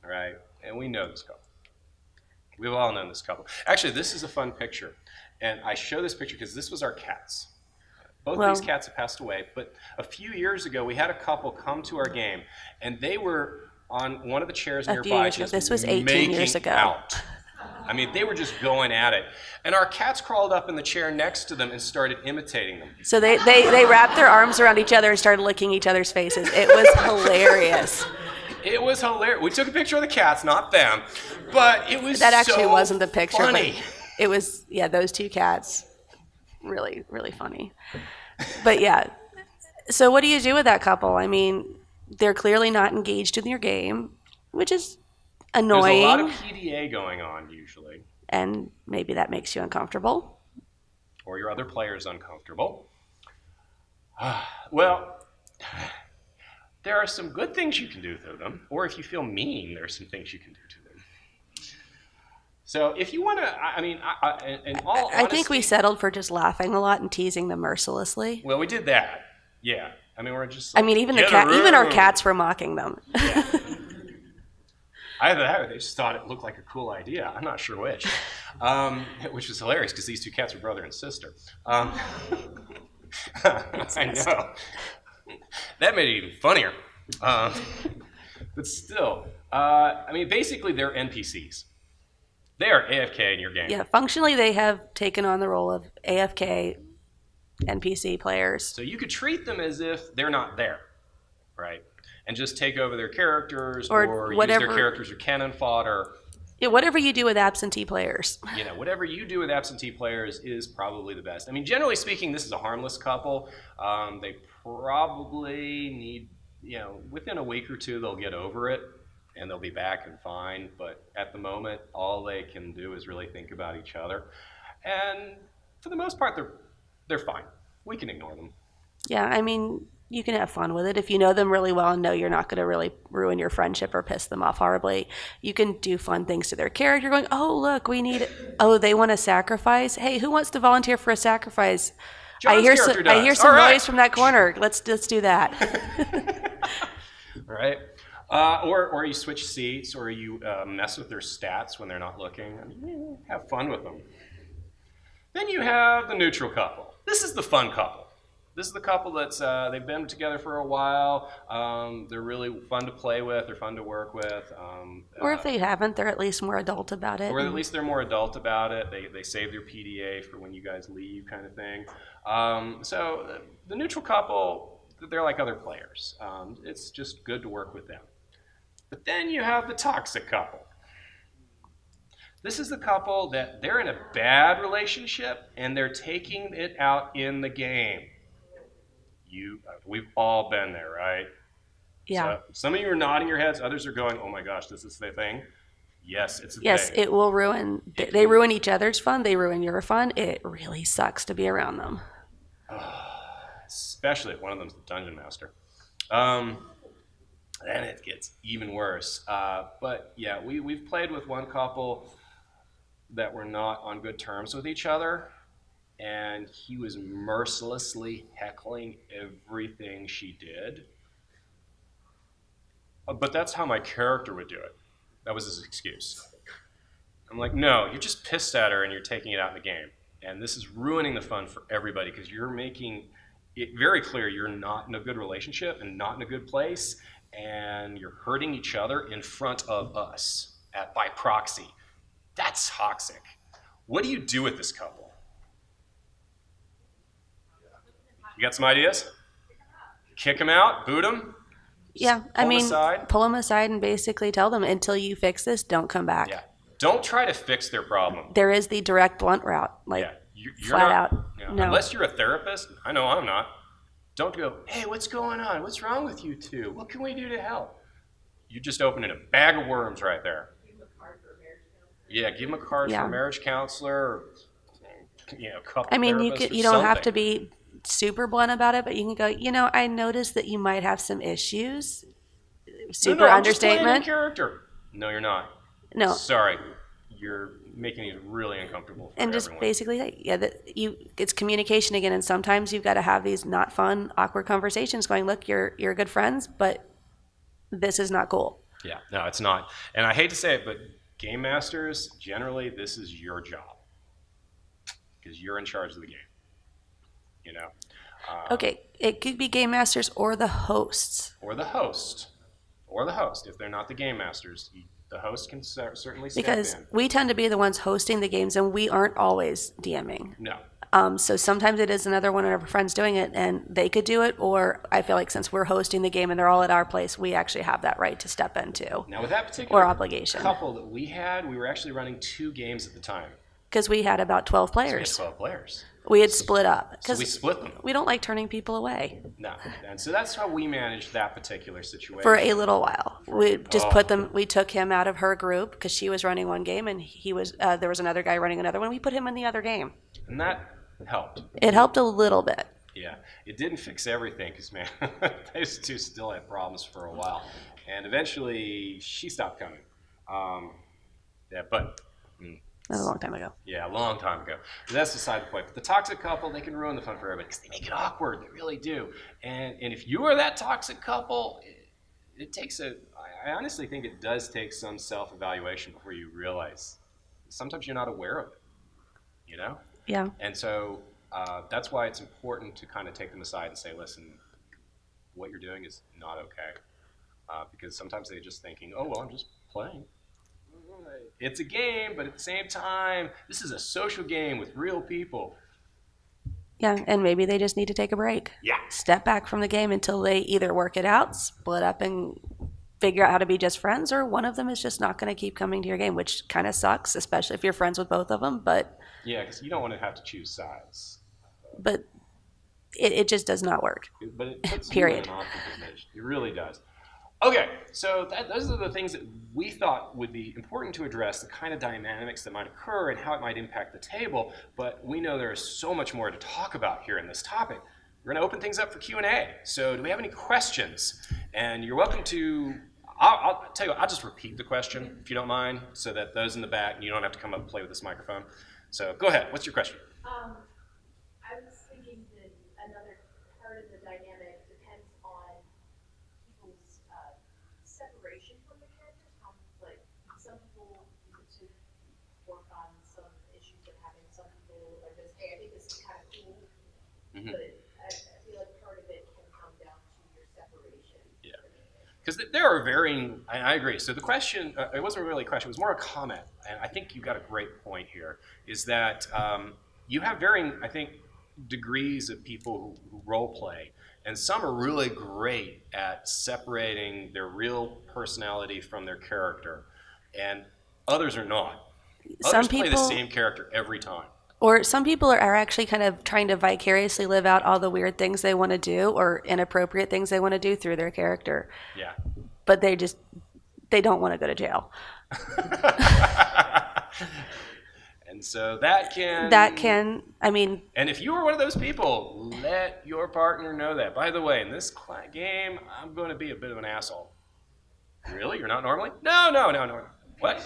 Speaker 1: All right? And we know this couple. We've all known this couple. Actually, this is a fun picture. And I show this picture because this was our cats. Both of these cats have passed away. But a few years ago, we had a couple come to our game. And they were on one of the chairs nearby.
Speaker 2: This was 18 years ago.
Speaker 1: Out. I mean, they were just going at it. And our cats crawled up in the chair next to them and started imitating them.
Speaker 2: So they wrapped their arms around each other and started licking each other's faces. It was hilarious.
Speaker 1: It was hilarious. We took a picture of the cats, not them. But it was
Speaker 2: that actually wasn't the picture.
Speaker 1: Funny.
Speaker 2: It was, those two cats. Really, really funny. But yeah. So what do you do with that couple? I mean, they're clearly not engaged in your game, which is annoying.
Speaker 1: There's a lot of PDA going on usually.
Speaker 2: And maybe that makes you uncomfortable.
Speaker 1: Or your other players uncomfortable. Well, there are some good things you can do to them. Or if you feel mean, there are some things you can do to them. So if you want to, in all honesty,
Speaker 2: I think we settled for just laughing a lot and teasing them mercilessly.
Speaker 1: Well, we did that. Yeah. I mean, we're just.
Speaker 2: Even our cats were mocking them.
Speaker 1: Yeah. Either that or they just thought it looked like a cool idea. I'm not sure which. Which was hilarious because these two cats are brother and sister. I know. That made it even funnier. But still, basically they're NPCs. They are AFK in your game.
Speaker 2: Yeah, functionally they have taken on the role of AFK NPC players.
Speaker 1: So you could treat them as if they're not there, right? And just take over their characters or use their characters as cannon fodder.
Speaker 2: Yeah, whatever you do with absentee players.
Speaker 1: Whatever you do with absentee players is probably the best. I mean, generally speaking, this is a harmless couple. They probably need, within a week or two, they'll get over it. And they'll be back and fine, but at the moment, all they can do is really think about each other. And for the most part, they're fine. We can ignore them.
Speaker 2: Yeah, I mean, you can have fun with it. If you know them really well and know you're not going to really ruin your friendship or piss them off horribly, you can do fun things to their character, going, oh, look, they want a sacrifice? Hey, who wants to volunteer for a sacrifice? I hear some noise from that corner. Let's do that.
Speaker 1: All right. Or you switch seats, or you mess with their stats when they're not looking. Have fun with them. Then you have the neutral couple. This is the fun couple. This is the couple that's they've been together for a while. They're really fun to play with. They're fun to work with.
Speaker 2: Or if they haven't, they're at least more adult about it.
Speaker 1: Or at least they're more adult about it. They save their PDA for when you guys leave, kind of thing. So the neutral couple, they're like other players. It's just good to work with them. But then you have the toxic couple. This is the couple that they're in a bad relationship and they're taking it out in the game. We've all been there, right?
Speaker 2: Yeah.
Speaker 1: So some of you are nodding your heads. Others are going, "Oh my gosh, this is the thing." Yes, it's the thing.
Speaker 2: Yes, it will ruin. They ruin each other's fun. They ruin your fun. It really sucks to be around them.
Speaker 1: Especially if one of them's the dungeon master. Then it gets even worse. But yeah, we've played with one couple that were not on good terms with each other, and he was mercilessly heckling everything she did. But that's how my character would do it. That was his excuse. I'm like, no, you're just pissed at her and you're taking it out in the game. And this is ruining the fun for everybody because you're making it very clear you're not in a good relationship and not in a good place, and you're hurting each other in front of us by proxy. That's toxic. What do you do with this couple? You got some ideas? Kick them out? Boot them?
Speaker 2: Yeah, pull them aside and basically tell them, until you fix this, don't come back.
Speaker 1: Yeah. Don't try to fix their problem.
Speaker 2: There is the direct, blunt route.
Speaker 1: You're
Speaker 2: flat
Speaker 1: not,
Speaker 2: out. No.
Speaker 1: Unless you're a therapist, I know I'm not. Don't go, hey, what's going on? What's wrong with you two? What can we do to help? You just opened a bag of worms right there.
Speaker 3: Give them a card for a marriage counselor.
Speaker 1: Yeah, give them a card for a marriage counselor, or couple
Speaker 2: you don't have to be super blunt about it, but you can go, I noticed that you might have some issues. Super
Speaker 1: I'm
Speaker 2: understatement.
Speaker 1: Just playing character. No, you're not.
Speaker 2: No.
Speaker 1: Sorry. You're making it really uncomfortable for
Speaker 2: and just
Speaker 1: everyone.
Speaker 2: Basically, it's communication again, and sometimes you've got to have these not fun, awkward conversations going, look, you're good friends, but this is not cool.
Speaker 1: Yeah, no, it's not. And I hate to say it, but Game masters, generally, this is your job because you're in charge of the game. You know.
Speaker 2: Okay, it could be game masters or the hosts.
Speaker 1: Or the host. If they're not the game masters, the host can certainly step
Speaker 2: Because
Speaker 1: in.
Speaker 2: we tend to be the ones hosting the games, and we aren't always DMing.
Speaker 1: No.
Speaker 2: So sometimes it is another one of our friends doing it, and they could do it, or I feel like since we're hosting the game and they're all at our place, we actually have that right to step into.
Speaker 1: Now with that particular
Speaker 2: or obligation.
Speaker 1: couple that we were actually running 2 games at the time.
Speaker 2: Because we had about 12
Speaker 1: So we had
Speaker 2: players.
Speaker 1: 12 players.
Speaker 2: We had split up.
Speaker 1: So
Speaker 2: Because
Speaker 1: we split them.
Speaker 2: we don't like turning people away
Speaker 1: No. And so that's how we managed that particular situation.
Speaker 2: for a little while. We just we took him out of her group because she was running one game and there was another guy running another one. We put him in the other game.
Speaker 1: And that helped.
Speaker 2: It helped a little bit.
Speaker 1: Yeah. It didn't fix everything because, man, those 2 still had problems for a while. And eventually she stopped coming. But
Speaker 2: That was a long time ago.
Speaker 1: yeah, a long time ago. But that's beside the point. But the toxic couple, they can ruin the fun for everybody because they make it awkward. They really do. And if you are that toxic couple, it takes I honestly think it does take some self-evaluation before you realize sometimes you're not aware of it, you know?
Speaker 2: Yeah.
Speaker 1: And so that's why it's important to kind of take them aside and say, listen, what you're doing is not okay. Because sometimes they're just thinking, oh, well, I'm just playing. It's a game, but at the same time, this is a social game with real people.
Speaker 2: Yeah, and maybe they just need to take a break.
Speaker 1: Yeah.
Speaker 2: Step back from the game until they either work it out, split up, and figure out how to be just friends, or one of them is just not going to keep coming to your game, which kind of sucks, especially if you're friends with both of them. But
Speaker 1: Yeah, because you don't want to have to choose sides.
Speaker 2: it just does not work.
Speaker 1: But it puts
Speaker 2: Period.
Speaker 1: you in an awkward position. It really does. Okay, so those are the things that we thought would be important to address, the kind of dynamics that might occur and how it might impact the table, but we know there is so much more to talk about here in this topic. We're going to open things up for Q&A. So do we have any questions? And you're welcome to, I'll tell you what, I'll just repeat the question, if you don't mind, so that those in the back, you don't have to come up and play with this microphone. So go ahead, what's your question?
Speaker 3: I was thinking that another part of the dynamic depends on people's separation from the characters. Like some people use it to work on some issues they're having. Some people are just, hey, I think this is kind of cool, but I feel like part of it can come down to your separation.
Speaker 1: Yeah. Because there are varying, I agree. So the question, it wasn't really a question, it was more a comment. And I think you got a great point here, is that you have varying, I think, degrees of people who role play. And some are really great at separating their real personality from their character. And others are not. Others play the same character every time.
Speaker 2: Or some people are actually kind of trying to vicariously live out all the weird things they want to do or inappropriate things they want to do through their character.
Speaker 1: Yeah.
Speaker 2: But they don't want to go to jail.
Speaker 1: And so that can,
Speaker 2: and
Speaker 1: if you are one of those people, let your partner know that. By the way, in this game, I'm going to be a bit of an asshole. Really? You're not normally? No. What?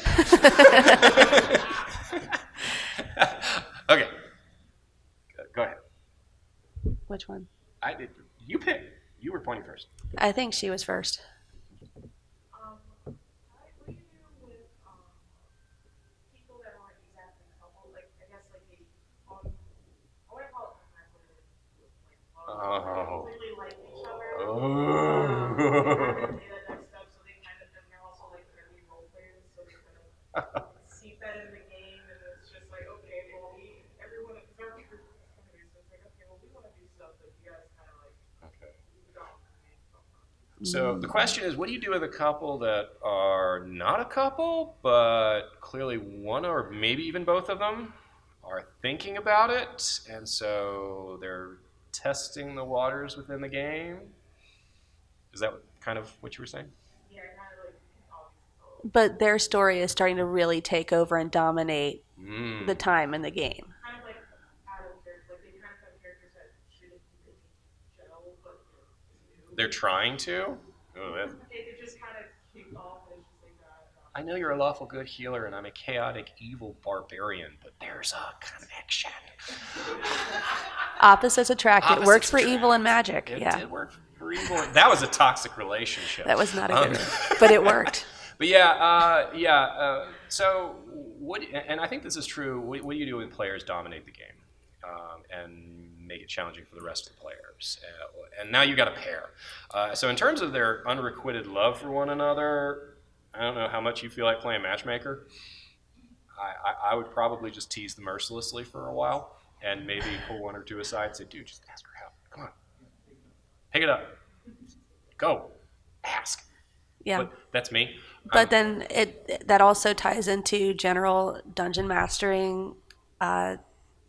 Speaker 1: Okay. Go ahead.
Speaker 2: Which one?
Speaker 1: You pick. You were pointing first.
Speaker 2: I think she was first.
Speaker 3: What do you do with people that aren't exactly couple? Like, I guess, like I want to call it completely like each other. That next step, so they kind of, and they're also like early role players, so they kind of see that in the game, and it's just like, okay, well, everyone, because our group is coming, so it's like, okay, well, we want to do stuff that you guys kind of like,
Speaker 1: Okay.
Speaker 3: don't.
Speaker 1: So the question is, what do you do with a couple that are not a couple, but clearly one or maybe even both of them are thinking about it, and so they're testing the waters within the game? Is that kind of what you were saying?
Speaker 3: Yeah, kind of like,
Speaker 2: But their story is starting to really take over and dominate the time in the game.
Speaker 3: kind of like adult characters, like they kind of have characters that shouldn't really gel, but
Speaker 1: They're trying to? Oh, that,
Speaker 3: it just kind of kicked off, and it's just like that.
Speaker 1: I know you're a lawful good healer and I'm a chaotic evil barbarian, but there's a connection.
Speaker 2: Opposites attract. It
Speaker 1: Opposites
Speaker 2: works for
Speaker 1: attract.
Speaker 2: evil and magic.
Speaker 1: It
Speaker 2: Yeah.
Speaker 1: did work for evil. That was a toxic relationship.
Speaker 2: That was not a good one. But it worked.
Speaker 1: But yeah. So what? And I think this is true. What do you do when players dominate the game and make it challenging for the rest of the players? And now you got a pair. So in terms of their unrequited love for one another, I don't know how much you feel like playing matchmaker. I would probably just tease them mercilessly for a while and maybe pull one or two aside and say, dude, just ask her out. Come on. Pick it up. Go. Ask.
Speaker 2: Yeah.
Speaker 1: But that's me.
Speaker 2: But then that also ties into general dungeon mastering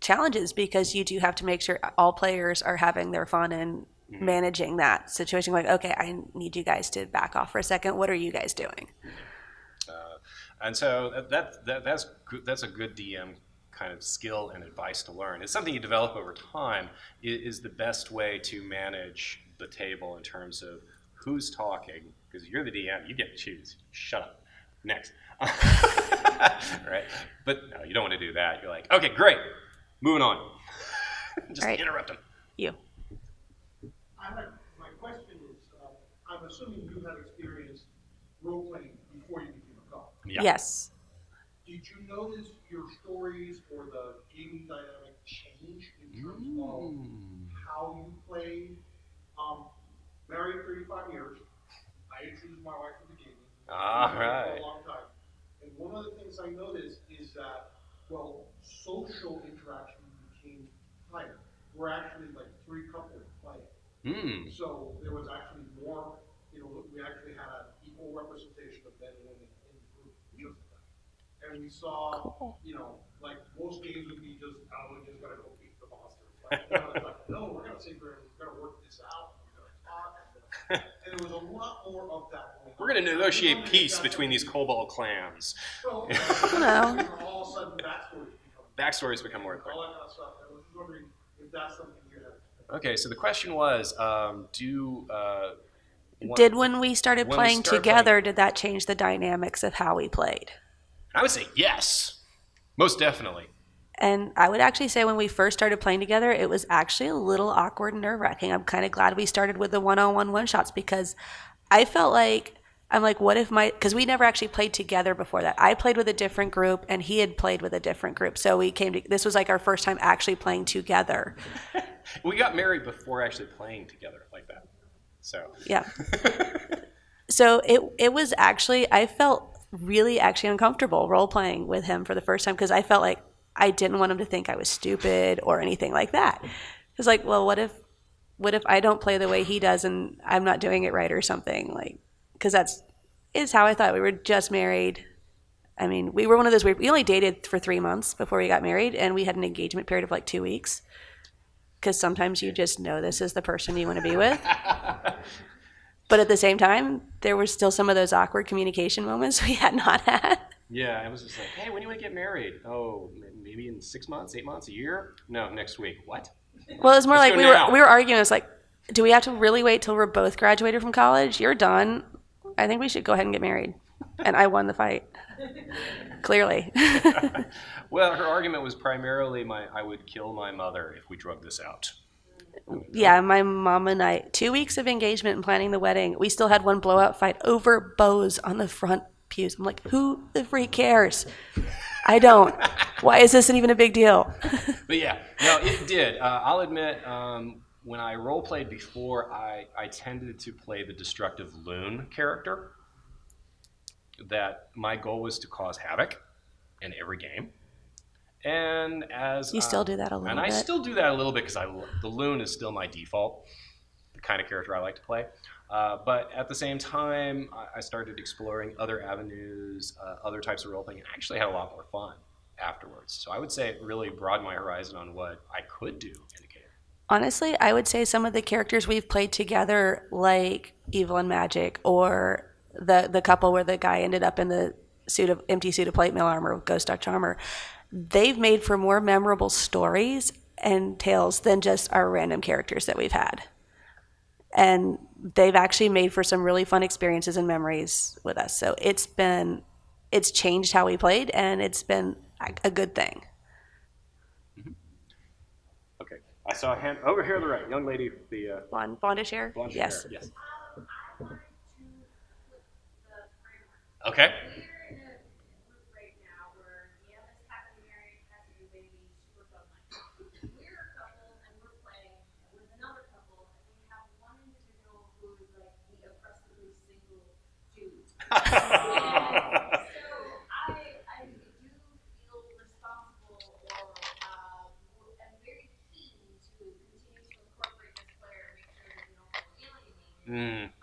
Speaker 2: challenges, because you do have to make sure all players are having their fun and managing that situation. Like, okay, I need you guys to back off for a second. What are you guys doing?
Speaker 1: And so that's a good DM kind of skill and advice to learn. It's something you develop over time. Is the best way to manage the table in terms of who's talking, because you're the DM, you get to choose. Shut up. Next. Right? But no, you don't want to do that. You're like, okay, great. Moving on. Just interrupt them.
Speaker 2: You.
Speaker 4: My question is, I'm assuming you have experienced role-playing before you became a cop.
Speaker 1: Yeah.
Speaker 2: Yes.
Speaker 4: Did you notice your stories or the gaming dynamic change in terms of how you played? Married 35 years. I introduced my wife to the gaming.
Speaker 1: All right.
Speaker 4: For a long time. And one of the things I noticed is that, well, social interaction became higher. We're actually like 3 couples playing. So there was actually more, we actually had an equal representation of men and women in the group because of that. And we saw, like most games would be just, we just gotta go beat the monster. It's like, no, we're gonna sit here and we're gonna work this out. We're gonna talk. And there was a lot more of that going on.
Speaker 1: We're going to negotiate peace between these kobold clans.
Speaker 4: So, all of a sudden,
Speaker 1: backstories become more
Speaker 4: all
Speaker 1: important.
Speaker 4: that kind of stuff. I was just wondering if that's something you have.
Speaker 1: Okay, so the question was,
Speaker 2: When we started playing together, did that change the dynamics of how we played?
Speaker 1: I would say yes, most definitely.
Speaker 2: And I would actually say when we first started playing together, it was actually a little awkward and nerve-wracking. I'm kind of glad we started with the one-on-one one-shots, because I felt like, what if because we never actually played together before that. I played with a different group and he had played with a different group. So this was like our first time actually playing together.
Speaker 1: We got married before actually playing together like that. So.
Speaker 2: Yeah. So it was actually, I felt really actually uncomfortable role-playing with him for the first time, because I felt like I didn't want him to think I was stupid or anything like that. It was like, well, what if I don't play the way he does and I'm not doing it right or something? Because is how I thought. We were just married. I mean, we were one of those we only dated for 3 months before we got married, and we had an engagement period of like 2 weeks. Because sometimes you just know this is the person you want to be with. But at the same time, there were still some of those awkward communication moments we had not had.
Speaker 1: Yeah, I was just like, hey, when do you want to get married? Oh, maybe in 6 months, 8 months, a year? No, next week. What?
Speaker 2: Well, it was more like we were arguing. It was like, do we have to really wait till we're both graduated from college? You're done. I think we should go ahead and get married. And I won the fight. Clearly.
Speaker 1: Well, her argument was primarily I would kill my mother if we drug this out.
Speaker 2: Yeah, my mom and I, 2 weeks of engagement and planning the wedding, we still had one blowout fight over bows on the front pews. I'm like, who the freak cares? I don't. Why is this even a big deal?
Speaker 1: But yeah, no, it did. I'll admit, when I role-played before, I tended to play the destructive loon character. That my goal was to cause havoc in every game. And as
Speaker 2: you still do that a little bit.
Speaker 1: And I still do that a little bit because the loon is still my default, the kind of character I like to play. But at the same time, I started exploring other avenues, other types of role-playing, and actually had a lot more fun afterwards. So I would say it really broadened my horizon on what I could do in a game.
Speaker 2: Honestly, I would say some of the characters we've played together, like Evil and Magic, or the couple where the guy ended up in the empty suit of plate mail armor with ghost touch armor, they've made for more memorable stories and tales than just our random characters that we've had. And they've actually made for some really fun experiences and memories with us. So it's changed how we played, and it's been a good thing.
Speaker 1: Mm-hmm. Okay, I saw a hand over here on the right, young lady, the blondish hair.
Speaker 2: Yes.
Speaker 1: Yes. Okay.
Speaker 3: We're in a group right now where Deanna is happily married, has a new baby, super fun life. We're a couple and we're playing with another couple, and we have one individual who is like the oppressively single dude. So I do feel responsible or am very keen to continue to incorporate this player and make sure that we don't feel alienated.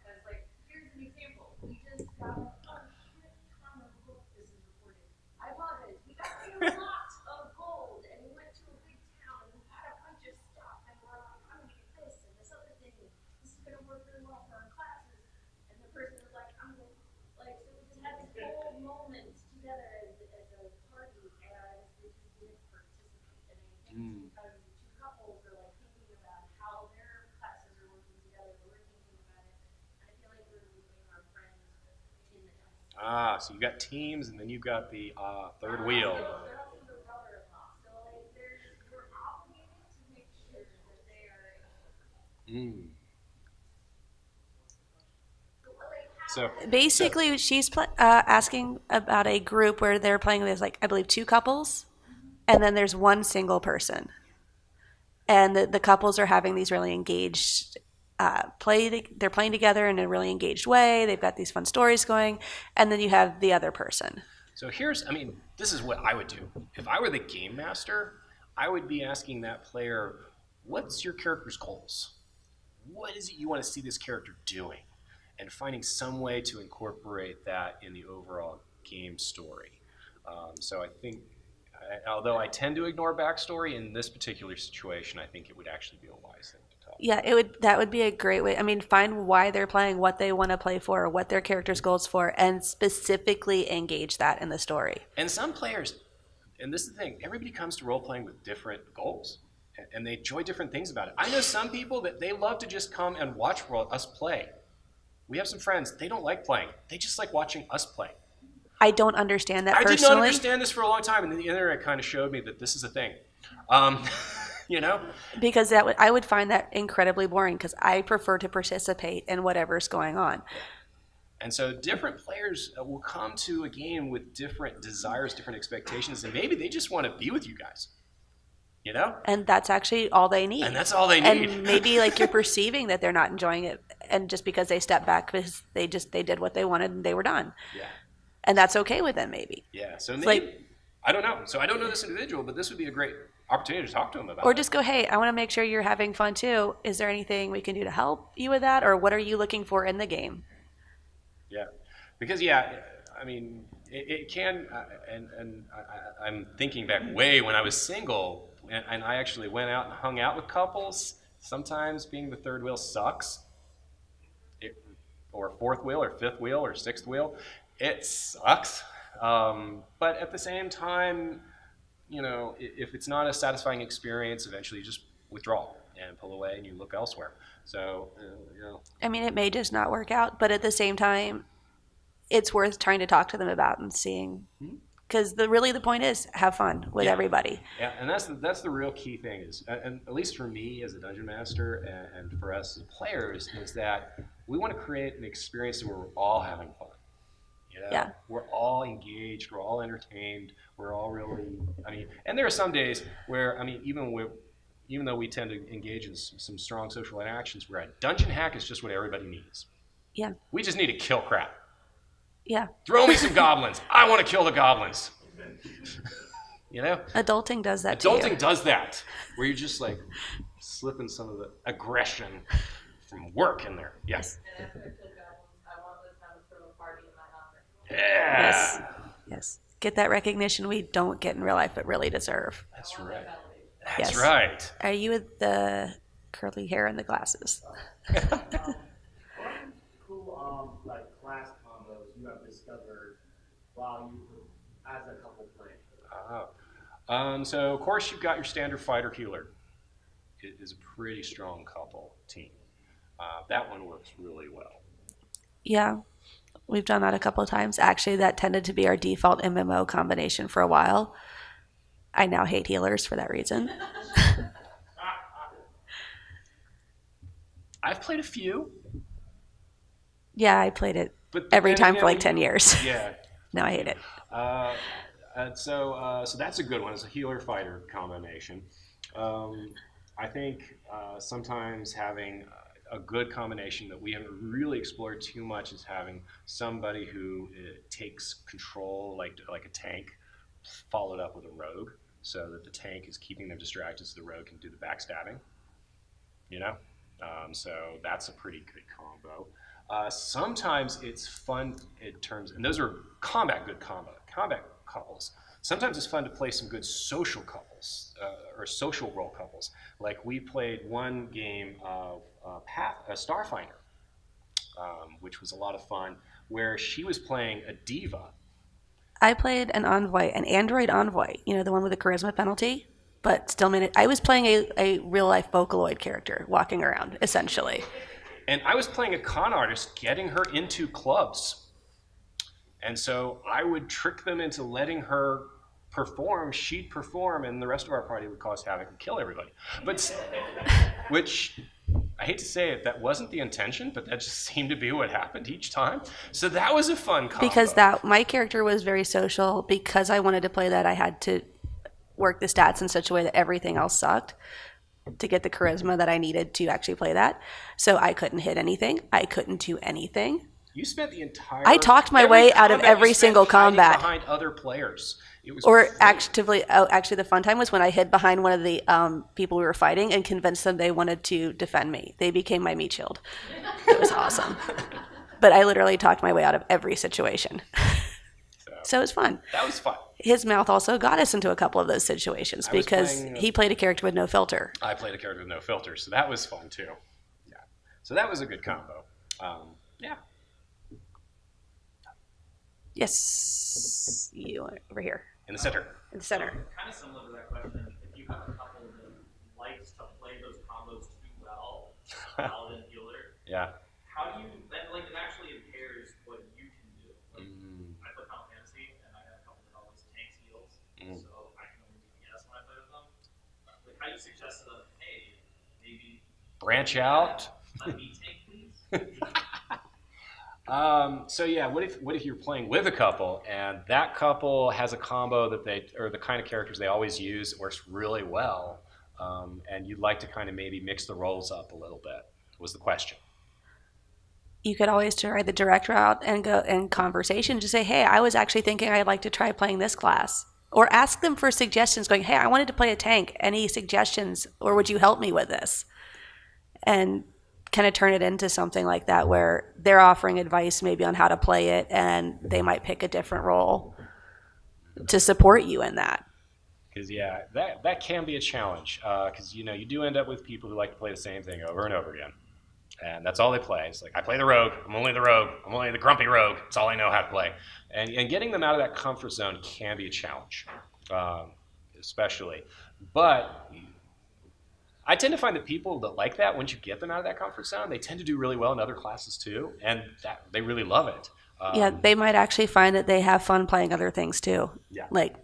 Speaker 3: Because like here's an example. We just got a shit ton of gold. This is recorded. I apologize. We got a lot of gold and we went to a big town and we had a bunch of stuff and we're like, I'm gonna get this and this other thing and this is gonna work really well for our classes. And the person was like, I'm gonna like so we just had this whole moment together as a party and we just didn't participate. And I think it's because the two couples are like thinking about how their classes are working together, we're thinking about it. And I feel like we're losing our friends in the dust.
Speaker 1: So you've got teams, and then you've got the third wheel.
Speaker 3: They're also the brother-in-law. So like we're obligated to make sure that they are
Speaker 1: So
Speaker 2: Basically, she's asking about a group where they're playing with, like, I believe, 2 couples, and then there's one single person. And the couples are having these really engaged they're playing together in a really engaged way. They've got these fun stories going, and then you have the other person.
Speaker 1: So this is what I would do. If I were the game master, I would be asking that player, what's your character's goals? What is it you want to see this character doing? And finding some way to incorporate that in the overall game story. So I think, although I tend to ignore backstory, in this particular situation, I think it would actually be a wise thing to talk.
Speaker 2: Yeah, that would be a great way. I mean, find why they're playing, what they want to play for, what their character's goals for, and specifically engage that in the story.
Speaker 1: And some players, and this is the thing, everybody comes to role-playing with different goals, and they enjoy different things about it. I know some people that they love to just come and watch us play. We have some friends, they don't like playing. They just like watching us play.
Speaker 2: I don't understand that personally.
Speaker 1: I did not understand this for a long time, and then the internet kind of showed me that this is a thing. You know?
Speaker 2: Because I would find that incredibly boring, because I prefer to participate in whatever's going on.
Speaker 1: And so different players will come to a game with different desires, different expectations, and maybe they just want to be with you guys. You know?
Speaker 2: And that's actually all they need.
Speaker 1: And that's all they need.
Speaker 2: And maybe like you're perceiving that they're not enjoying it, and just because they stepped back because they did what they wanted and they were done.
Speaker 1: Yeah.
Speaker 2: And that's okay with them, maybe.
Speaker 1: Yeah. So maybe, I don't know. So I don't know this individual, but this would be a great opportunity to talk to him about.
Speaker 2: Or just go, hey, I want to make sure you're having fun too. Is there anything we can do to help you with that? Or what are you looking for in the game?
Speaker 1: Yeah. Because, I mean, it can, I'm thinking back way when I was single, and I actually went out and hung out with couples. Sometimes being the third wheel sucks. Or fourth wheel, or fifth wheel, or sixth wheel. It sucks. But at the same time, you know, if it's not a satisfying experience, eventually you just withdraw and pull away and you look elsewhere. So, you know.
Speaker 2: I mean, it may just not work out, but at the same time, it's worth trying to talk to them about and seeing. Because really the point is have fun with everybody.
Speaker 1: Yeah, and that's the real key thing is, and at least for me as a dungeon master and for us as players, is that we want to create an experience where we're all having fun. You know?
Speaker 2: Yeah.
Speaker 1: We're all engaged, we're all entertained, we're all really, and there are some days where, even though we tend to engage in some strong social interactions, where a dungeon hack is just what everybody needs.
Speaker 2: Yeah.
Speaker 1: We just need to kill crap.
Speaker 2: Yeah.
Speaker 1: Throw me some goblins. I want to kill the goblins. You know?
Speaker 2: Adulting does that
Speaker 1: Adulting does that. Where you're just like slipping some of the aggression from work in there. Yes.
Speaker 5: And after I kill goblins, I want this time to throw a party in my office.
Speaker 1: Yeah.
Speaker 2: Yes. Get that recognition we don't get in real life but really deserve.
Speaker 1: That's right.
Speaker 2: Yes.
Speaker 1: That's right.
Speaker 2: Are you with the curly hair and the glasses?
Speaker 6: Cool, like class combos you have discovered while you, as a couple playing?
Speaker 1: So of course you've got your standard fighter healer. It is a pretty strong couple team. That one works really well.
Speaker 2: Yeah. We've done that a couple of times. Actually, that tended to be our default MMO combination for a while. I now hate healers for that reason.
Speaker 1: I've played a few.
Speaker 2: Yeah, I played it
Speaker 1: But
Speaker 2: every
Speaker 1: then
Speaker 2: time
Speaker 1: again,
Speaker 2: for like 10 years.
Speaker 1: Yeah.
Speaker 2: Now I hate it.
Speaker 1: So that's a good one. It's a healer-fighter combination. I think sometimes having a good combination that we haven't really explored too much is having somebody who takes control, like a tank, followed up with a rogue, so that the tank is keeping them distracted, so the rogue can do the backstabbing. You know, so that's a pretty good combo. Sometimes it's fun in terms, and those are combat couples. Sometimes it's fun to play some good social couples or social role couples. Like we played one game of Starfinder, which was a lot of fun, where she was playing a diva.
Speaker 2: I played an envoy, an android envoy, the one with the charisma penalty, but still managed. I was playing a real life Vocaloid character walking around, essentially.
Speaker 1: And I was playing a con artist, getting her into clubs. And so I would trick them into letting her perform, she'd perform, and the rest of our party would cause havoc and kill everybody. Which, I hate to say it, that wasn't the intention, but that just seemed to be what happened each time. So that was a fun combo.
Speaker 2: Because my character was very social. Because I wanted to play that, I had to work the stats in such a way that everything else sucked to get the charisma that I needed to actually play that. So I couldn't hit anything. I couldn't do anything.
Speaker 1: You spent the entire...
Speaker 2: I talked my way out of every single combat.
Speaker 1: Behind other players. It was
Speaker 2: or
Speaker 1: great.
Speaker 2: actually, the fun time was when I hid behind one of the people we were fighting and convinced them they wanted to defend me. They became my meat shield. It was awesome. But I literally talked my way out of every situation. So it was fun.
Speaker 1: That was fun.
Speaker 2: His mouth also got us into a couple of those situations because he played a character with no filter.
Speaker 1: I played a character with no filter, so that was fun too. Yeah. So that was a good combo. Yeah.
Speaker 2: Yes, you over here.
Speaker 1: In the center.
Speaker 2: In the center.
Speaker 6: Kind of similar to that question, if you have a couple that likes to play those combos too well, paladin healer,
Speaker 1: yeah.
Speaker 6: how do you, it actually impairs what you can do. I play Final Fantasy, and I have a couple that always tanks heals, so I can only do DS when I play with them. How do you suggest to them, hey, maybe...
Speaker 1: branch out?
Speaker 6: Let me tank, please?
Speaker 1: So yeah, what if you're playing with a couple and that couple has a combo that or the kind of characters they always use works really well, and you'd like to kind of maybe mix the roles up a little bit, was the question.
Speaker 2: You could always try the direct route and go in conversation to say, hey, I was actually thinking I'd like to try playing this class. Or ask them for suggestions going, hey, I wanted to play a tank. Any suggestions? Or would you help me with this? And kind of turn it into something like that where they're offering advice maybe on how to play it and they might pick a different role to support you in that.
Speaker 1: Because yeah, that can be a challenge because you do end up with people who like to play the same thing over and over again. And that's all they play. It's like, I play the rogue. I'm only the rogue. I'm only the grumpy rogue. It's all I know how to play. And getting them out of that comfort zone can be a challenge, especially. But I tend to find that people that like that, once you get them out of that comfort zone, they tend to do really well in other classes too, and they really love it.
Speaker 2: Yeah, they might actually find that they have fun playing other things too.
Speaker 1: Yeah.
Speaker 2: Like,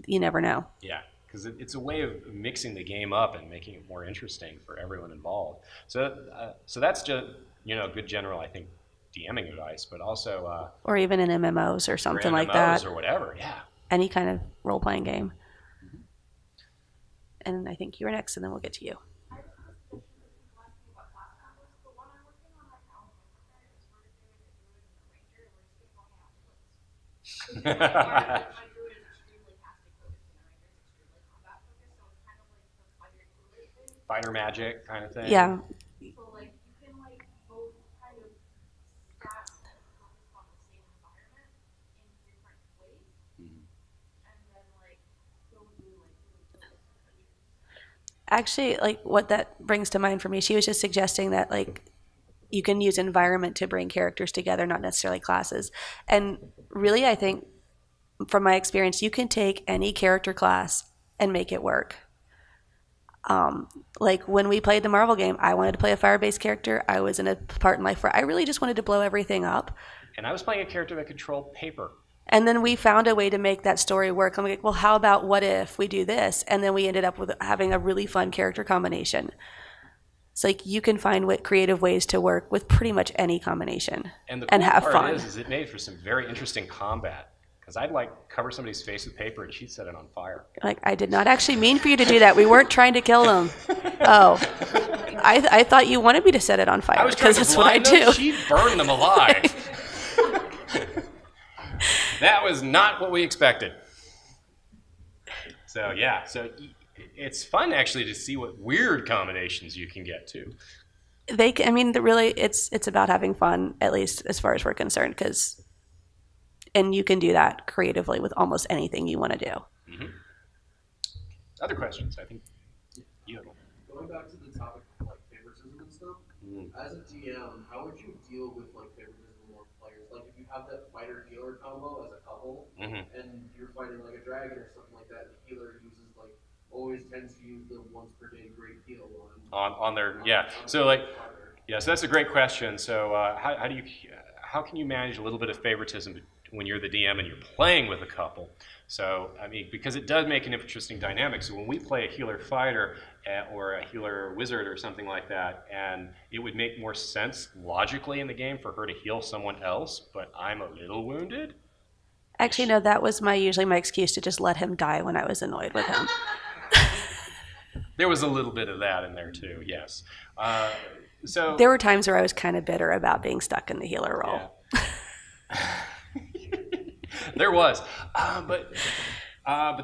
Speaker 2: you never know.
Speaker 1: Yeah, because it's a way of mixing the game up and making it more interesting for everyone involved. So that's just good general, I think, DMing advice, but also
Speaker 2: or even in MMOs or something like that,
Speaker 1: or whatever. Yeah,
Speaker 2: any kind of role-playing game. And I think you're next, and then we'll get to you.
Speaker 3: I just have a suggestion that people ask me about class combos, but one I'm working on right now is we're doing a druid and a ranger, and we're just going out to my druid is extremely casting focused and my ranger is extremely combat focused, so it's kind of like the fighter druid thing.
Speaker 1: fighter magic kind of thing.
Speaker 2: Yeah.
Speaker 3: So like you can like both kind of stats and focus on the same environment in different ways, and then like go do like really focused adventures.
Speaker 2: Actually, like what that brings to mind for me, she was just suggesting that like you can use environment to bring characters together, not necessarily classes. And really, I think from my experience, you can take any character class and make it work. Like when we played the Marvel game, I wanted to play a fire-based character. I was in a part in life where I really just wanted to blow everything up.
Speaker 1: And I was playing a character that controlled paper.
Speaker 2: And then we found a way to make that story work. I'm like, well, how about what if we do this? And then we ended up with having a really fun character combination. It's like you can find what creative ways to work with pretty much any combination
Speaker 1: And the cool
Speaker 2: have
Speaker 1: part
Speaker 2: fun.
Speaker 1: is it made for some very interesting combat. Because I'd like cover somebody's face with paper and she'd set it on fire.
Speaker 2: Like, I did not actually mean for you to do that. We weren't trying to kill them. Oh, I thought you wanted me to set it on fire because that's what I do.
Speaker 1: She'd burn them alive. That was not what we expected. So yeah, it's fun actually to see what weird combinations you can get to.
Speaker 2: Really, it's about having fun, at least as far as we're concerned, and you can do that creatively with almost anything you want to do.
Speaker 1: Mm-hmm. Other questions? I think you have one.
Speaker 7: Going back to the topic of like favoritism and stuff, as a DM, how would you deal with like favoritism among players? Like if you have that fighter healer combo as a couple, and you're fighting like a dragon or something like that, the healer uses like always tends to use the once per day great heal
Speaker 1: on their So like so that's a great question. So how can you manage a little bit of favoritism when you're the DM and you're playing with a couple? So, I mean, because it does make an interesting dynamic. So when we play a healer fighter or a healer wizard or something like that, and it would make more sense logically in the game for her to heal someone else, but I'm a little wounded.
Speaker 2: Actually, no, that was usually my excuse to just let him die when I was annoyed with him.
Speaker 1: There was a little bit of that in there too, yes. So
Speaker 2: there were times where I was kind of bitter about being stuck in the healer role.
Speaker 1: Yeah. There was, but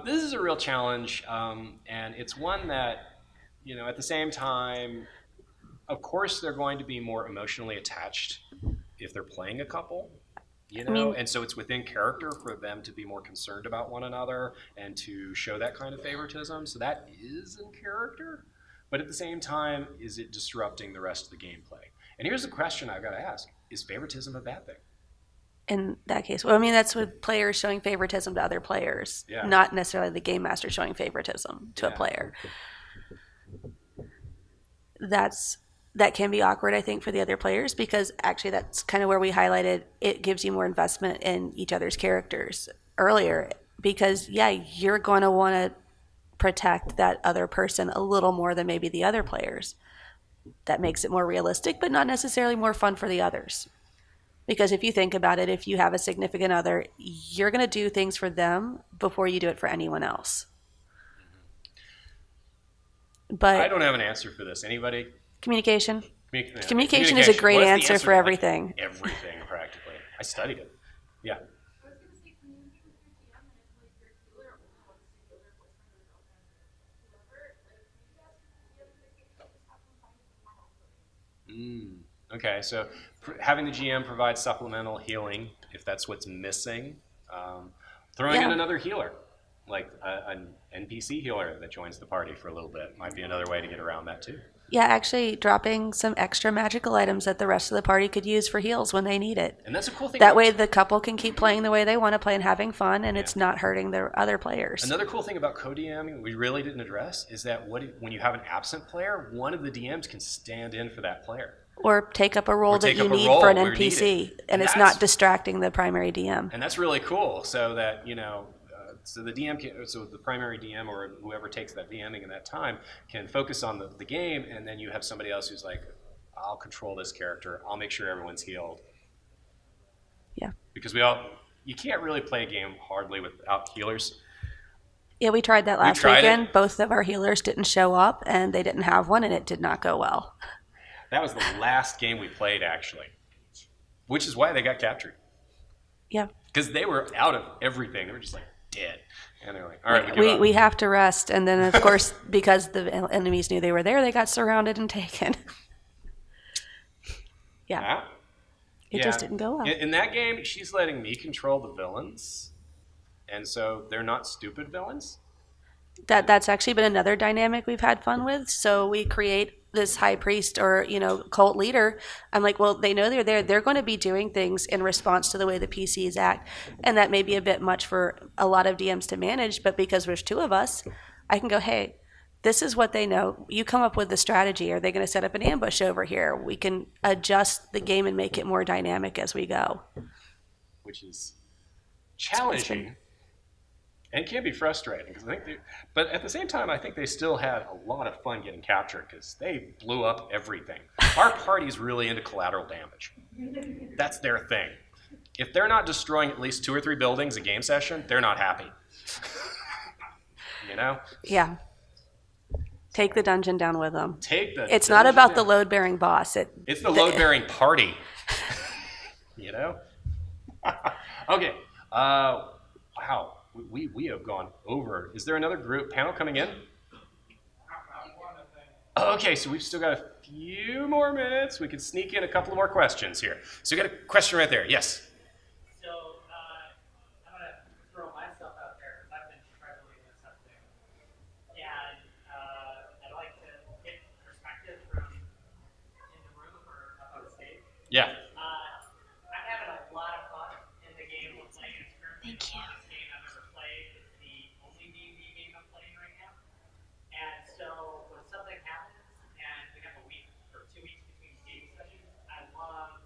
Speaker 1: this is a real challenge, and it's one that, at the same time, of course, they're going to be more emotionally attached if they're playing a couple, and so it's within character for them to be more concerned about one another and to show that kind of favoritism. So that is in character, but at the same time, is it disrupting the rest of the gameplay? And here's the question I've got to ask: is favoritism a bad thing?
Speaker 2: In that case, that's with players showing favoritism to other players, not necessarily the game master showing favoritism to a player. That can be awkward, I think, for the other players, because actually that's kind of where we highlighted it gives you more investment in each other's characters earlier, because you're going to want to protect that other person a little more than maybe the other players. That makes it more realistic, but not necessarily more fun for the others. Because if you think about it, if you have a significant other, you're going to do things for them before you do it for anyone else. But
Speaker 1: I don't have an answer for this. Anybody?
Speaker 2: Communication. Communication is a great answer for everything.
Speaker 1: Like everything, practically. I studied it. Yeah.
Speaker 3: I was going to say, communicate with your DM, and if like your healer only wants to heal their boyfriend or girlfriend or whoever, like maybe ask your DM to just have them find it.
Speaker 1: Okay, so having the GM provide supplemental healing, if that's what's missing, throwing in another healer, like an NPC healer that joins the party for a little bit, might be another way to get around that too.
Speaker 2: Yeah, actually dropping some extra magical items that the rest of the party could use for heals when they need it.
Speaker 1: And that's a cool thing.
Speaker 2: That way the couple can keep playing the way they want to play and having fun, and it's not hurting their other players.
Speaker 1: Another cool thing about co-DMing we really didn't address is that when you have an absent player, one of the DMs can stand in for that player.
Speaker 2: Or take up a role that you need for an NPC, and it's not distracting the primary DM.
Speaker 1: And that's really cool, so that, so the DM so the primary DM or whoever takes that DMing in that time can focus on the game, and then you have somebody else who's like, I'll control this character, I'll make sure everyone's healed.
Speaker 2: Yeah.
Speaker 1: Because you can't really play a game hardly without healers.
Speaker 2: Yeah, we tried that last weekend. Both of our healers didn't show up, and they didn't have one, and it did not go well.
Speaker 1: That was the last game we played, actually, which is why they got captured.
Speaker 2: Yeah.
Speaker 1: Because they were out of everything. They were just like dead. And they're like, all right,
Speaker 2: we have to rest. And then, of course, because the enemies knew they were there, they got surrounded and taken. Yeah. It just didn't go well.
Speaker 1: In that game, she's letting me control the villains. And so they're not stupid villains.
Speaker 2: That's actually been another dynamic we've had fun with. So we create this high priest or cult leader. I'm like, well, they know they're there. They're going to be doing things in response to the way the PCs act, and that may be a bit much for a lot of DMs to manage. But because there's two of us, I can go, hey, this is what they know. You come up with the strategy. Are they going to set up an ambush over here? We can adjust the game and make it more dynamic as we go.
Speaker 1: Which is challenging. And it can be frustrating because but at the same time, I think they still had a lot of fun getting captured because they blew up everything. Our party's really into collateral damage. That's their thing. If they're not destroying at least 2 or 3 buildings a game session, they're not happy. You know?
Speaker 2: Yeah. Take the dungeon down with them.
Speaker 1: It's
Speaker 2: not about the load-bearing boss.
Speaker 1: It's the load-bearing party. You know? Okay. Wow. We have gone over. Is there another group panel coming in? Okay, so we've still got a few more minutes. We can sneak in a couple more questions here. So we got a question right there. Yes.
Speaker 6: So I'm gonna throw myself out there because I've been struggling with something, and I'd like to get perspective from in the room or up on the stage.
Speaker 1: Yeah.
Speaker 6: I'm having a lot of fun in the game we're playing. It's currently
Speaker 2: Thank you.
Speaker 6: the longest game I've ever played. It's the only D&D game I'm playing right now. And so when something happens and we have a week or 2 weeks between game sessions, I love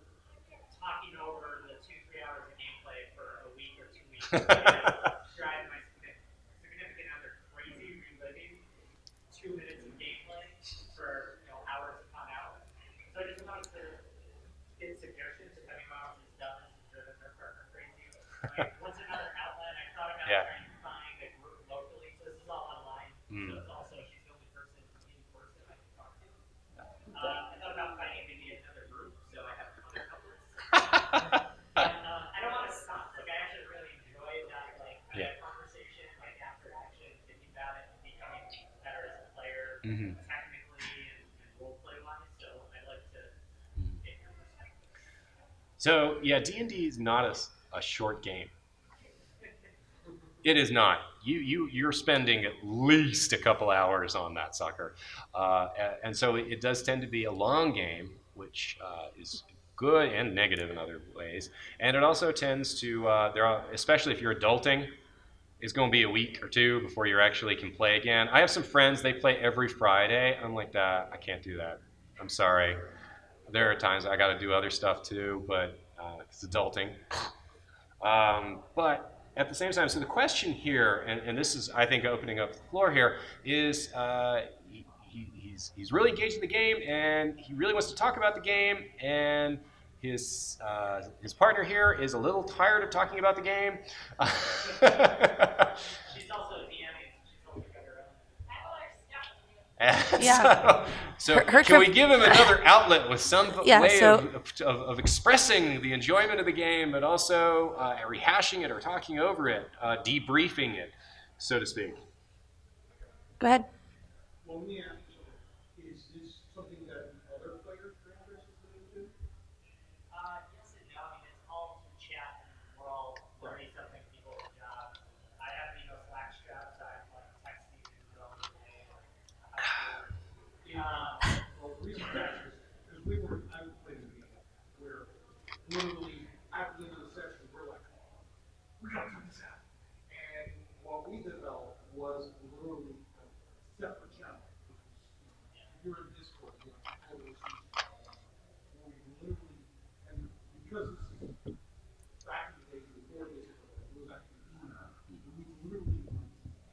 Speaker 6: talking over the 2-3 hours of gameplay for a week or 2 weeks. Drive my significant other crazy reliving 2 minutes of gameplay for hours upon hours. So I just wanted to get suggestions if anyone else has done this and driven their partner crazy. Like, what's another outlet? I thought about trying to find a group locally. So this is all online. So it's also she's the only person in person I can talk to. I thought about finding maybe another group, so I have other couplets. But I don't want to stop. Like I actually really enjoy that conversation, like after action, thinking about it, and becoming better as a player, technically and role play wise. So I'd like to get your perspective.
Speaker 1: So yeah, D&D is not a short game. It is not. You're spending at least a couple hours on that sucker, and so it does tend to be a long game, which is good and negative in other ways. And it also tends to especially if you're adulting, it's going to be a week or 2 before you actually can play again. I have some friends, they play every Friday. I'm like, I can't do that. I'm sorry. There are times I got to do other stuff too, but it's adulting. But at the same time, so the question here, and this is, I think, opening up the floor here, is he's really engaged in the game, and he really wants to talk about the game, and his partner here is a little tired of talking about the game.
Speaker 6: She's also a DMing. She's also got her own.
Speaker 2: Yeah.
Speaker 1: So can we give him another outlet with some way
Speaker 2: so,
Speaker 1: of expressing the enjoyment of the game, but also rehashing it or talking over it, debriefing it, so to speak?
Speaker 2: Go ahead.
Speaker 4: Well, let me ask you, is this something that other players are interested in?
Speaker 6: Yes and no. I mean, it's all through chat, and we're all learning something people at the job. I have Slack straps. I'm like texting and going today.
Speaker 4: Well, the reason I asked is because I was playing a game where literally at the end of the session we're like, we gotta cut this out. And what we developed was literally a separate channel. If you're in Discord, you have totally where we literally, and because this is back in the day before Discord, it was actually email. We literally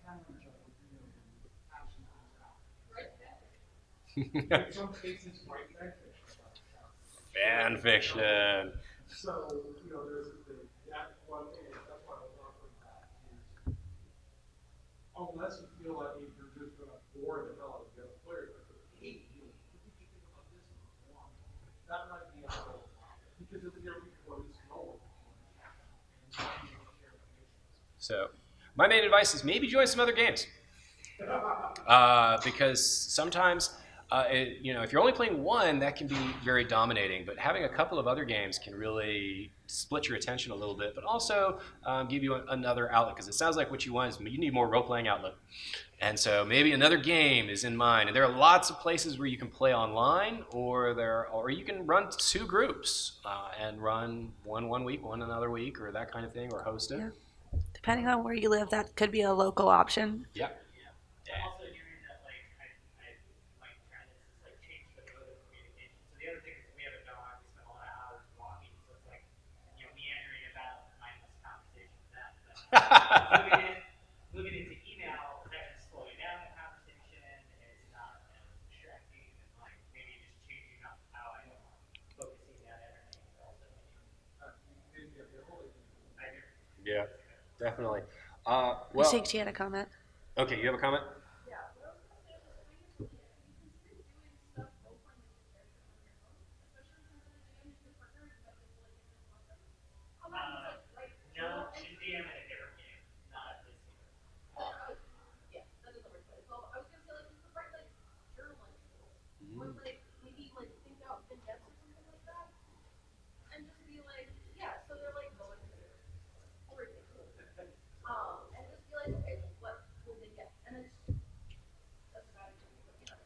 Speaker 4: hammer each other, hash things out. In some cases, write fan fiction.
Speaker 1: Fan fiction.
Speaker 4: So, there's that one thing, that's why I was offering that is, unless you feel like you're just gonna bore the hell out of the other players, like, hey, what did you think about this one? That might be a little, because if there are people who know it,
Speaker 1: So, my main advice is maybe join some other games. Because sometimes, if you're only playing one, that can be very dominating. But having a couple of other games can really split your attention a little bit, but also give you another outlet. Because it sounds like what you want is you need more role-playing outlet. And so maybe another game is in mind. And there are lots of places where you can play online, or you can run 2 groups and run one week, one another week, or that kind of thing, or host it.
Speaker 2: Yeah. Depending on where you live, that could be a local option.
Speaker 1: Yeah.
Speaker 6: Yeah. Also hearing that, I might try this is change the mode of communication. So the other thing is we have a dog. We spend a lot of hours walking, so it's meandering about mindless conversation with that. But
Speaker 1: Yeah, definitely.
Speaker 2: I think she had a comment.
Speaker 1: Okay, you have a comment?
Speaker 3: Yeah, what I was gonna say was, have you considered doing stuff role playing with your character on your own, especially since in the game your partner is about to like get this awesome. How about like
Speaker 6: No, she's DM in a different game, not this year.
Speaker 3: yeah, that doesn't work. So I was gonna say like you could write like journaling tools, or like maybe like think out vignettes or something like that, and just be like, yeah, so they're like going through everything. And just be like, okay, what will they get? And then that's about it. You know,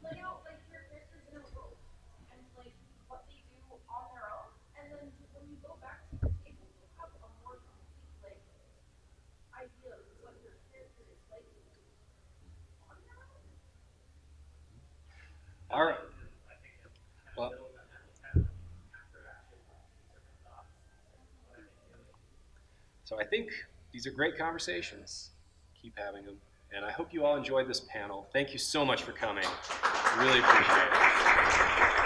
Speaker 3: lay out like your characters in a world and like what they do on their own, and then when you go back to the table, you'll have a more complete like idea of what your character is like on their own.
Speaker 1: All right. Well, so I think these are great conversations. Keep having them. And I hope you all enjoyed this panel. Thank you so much for coming. Really appreciate it.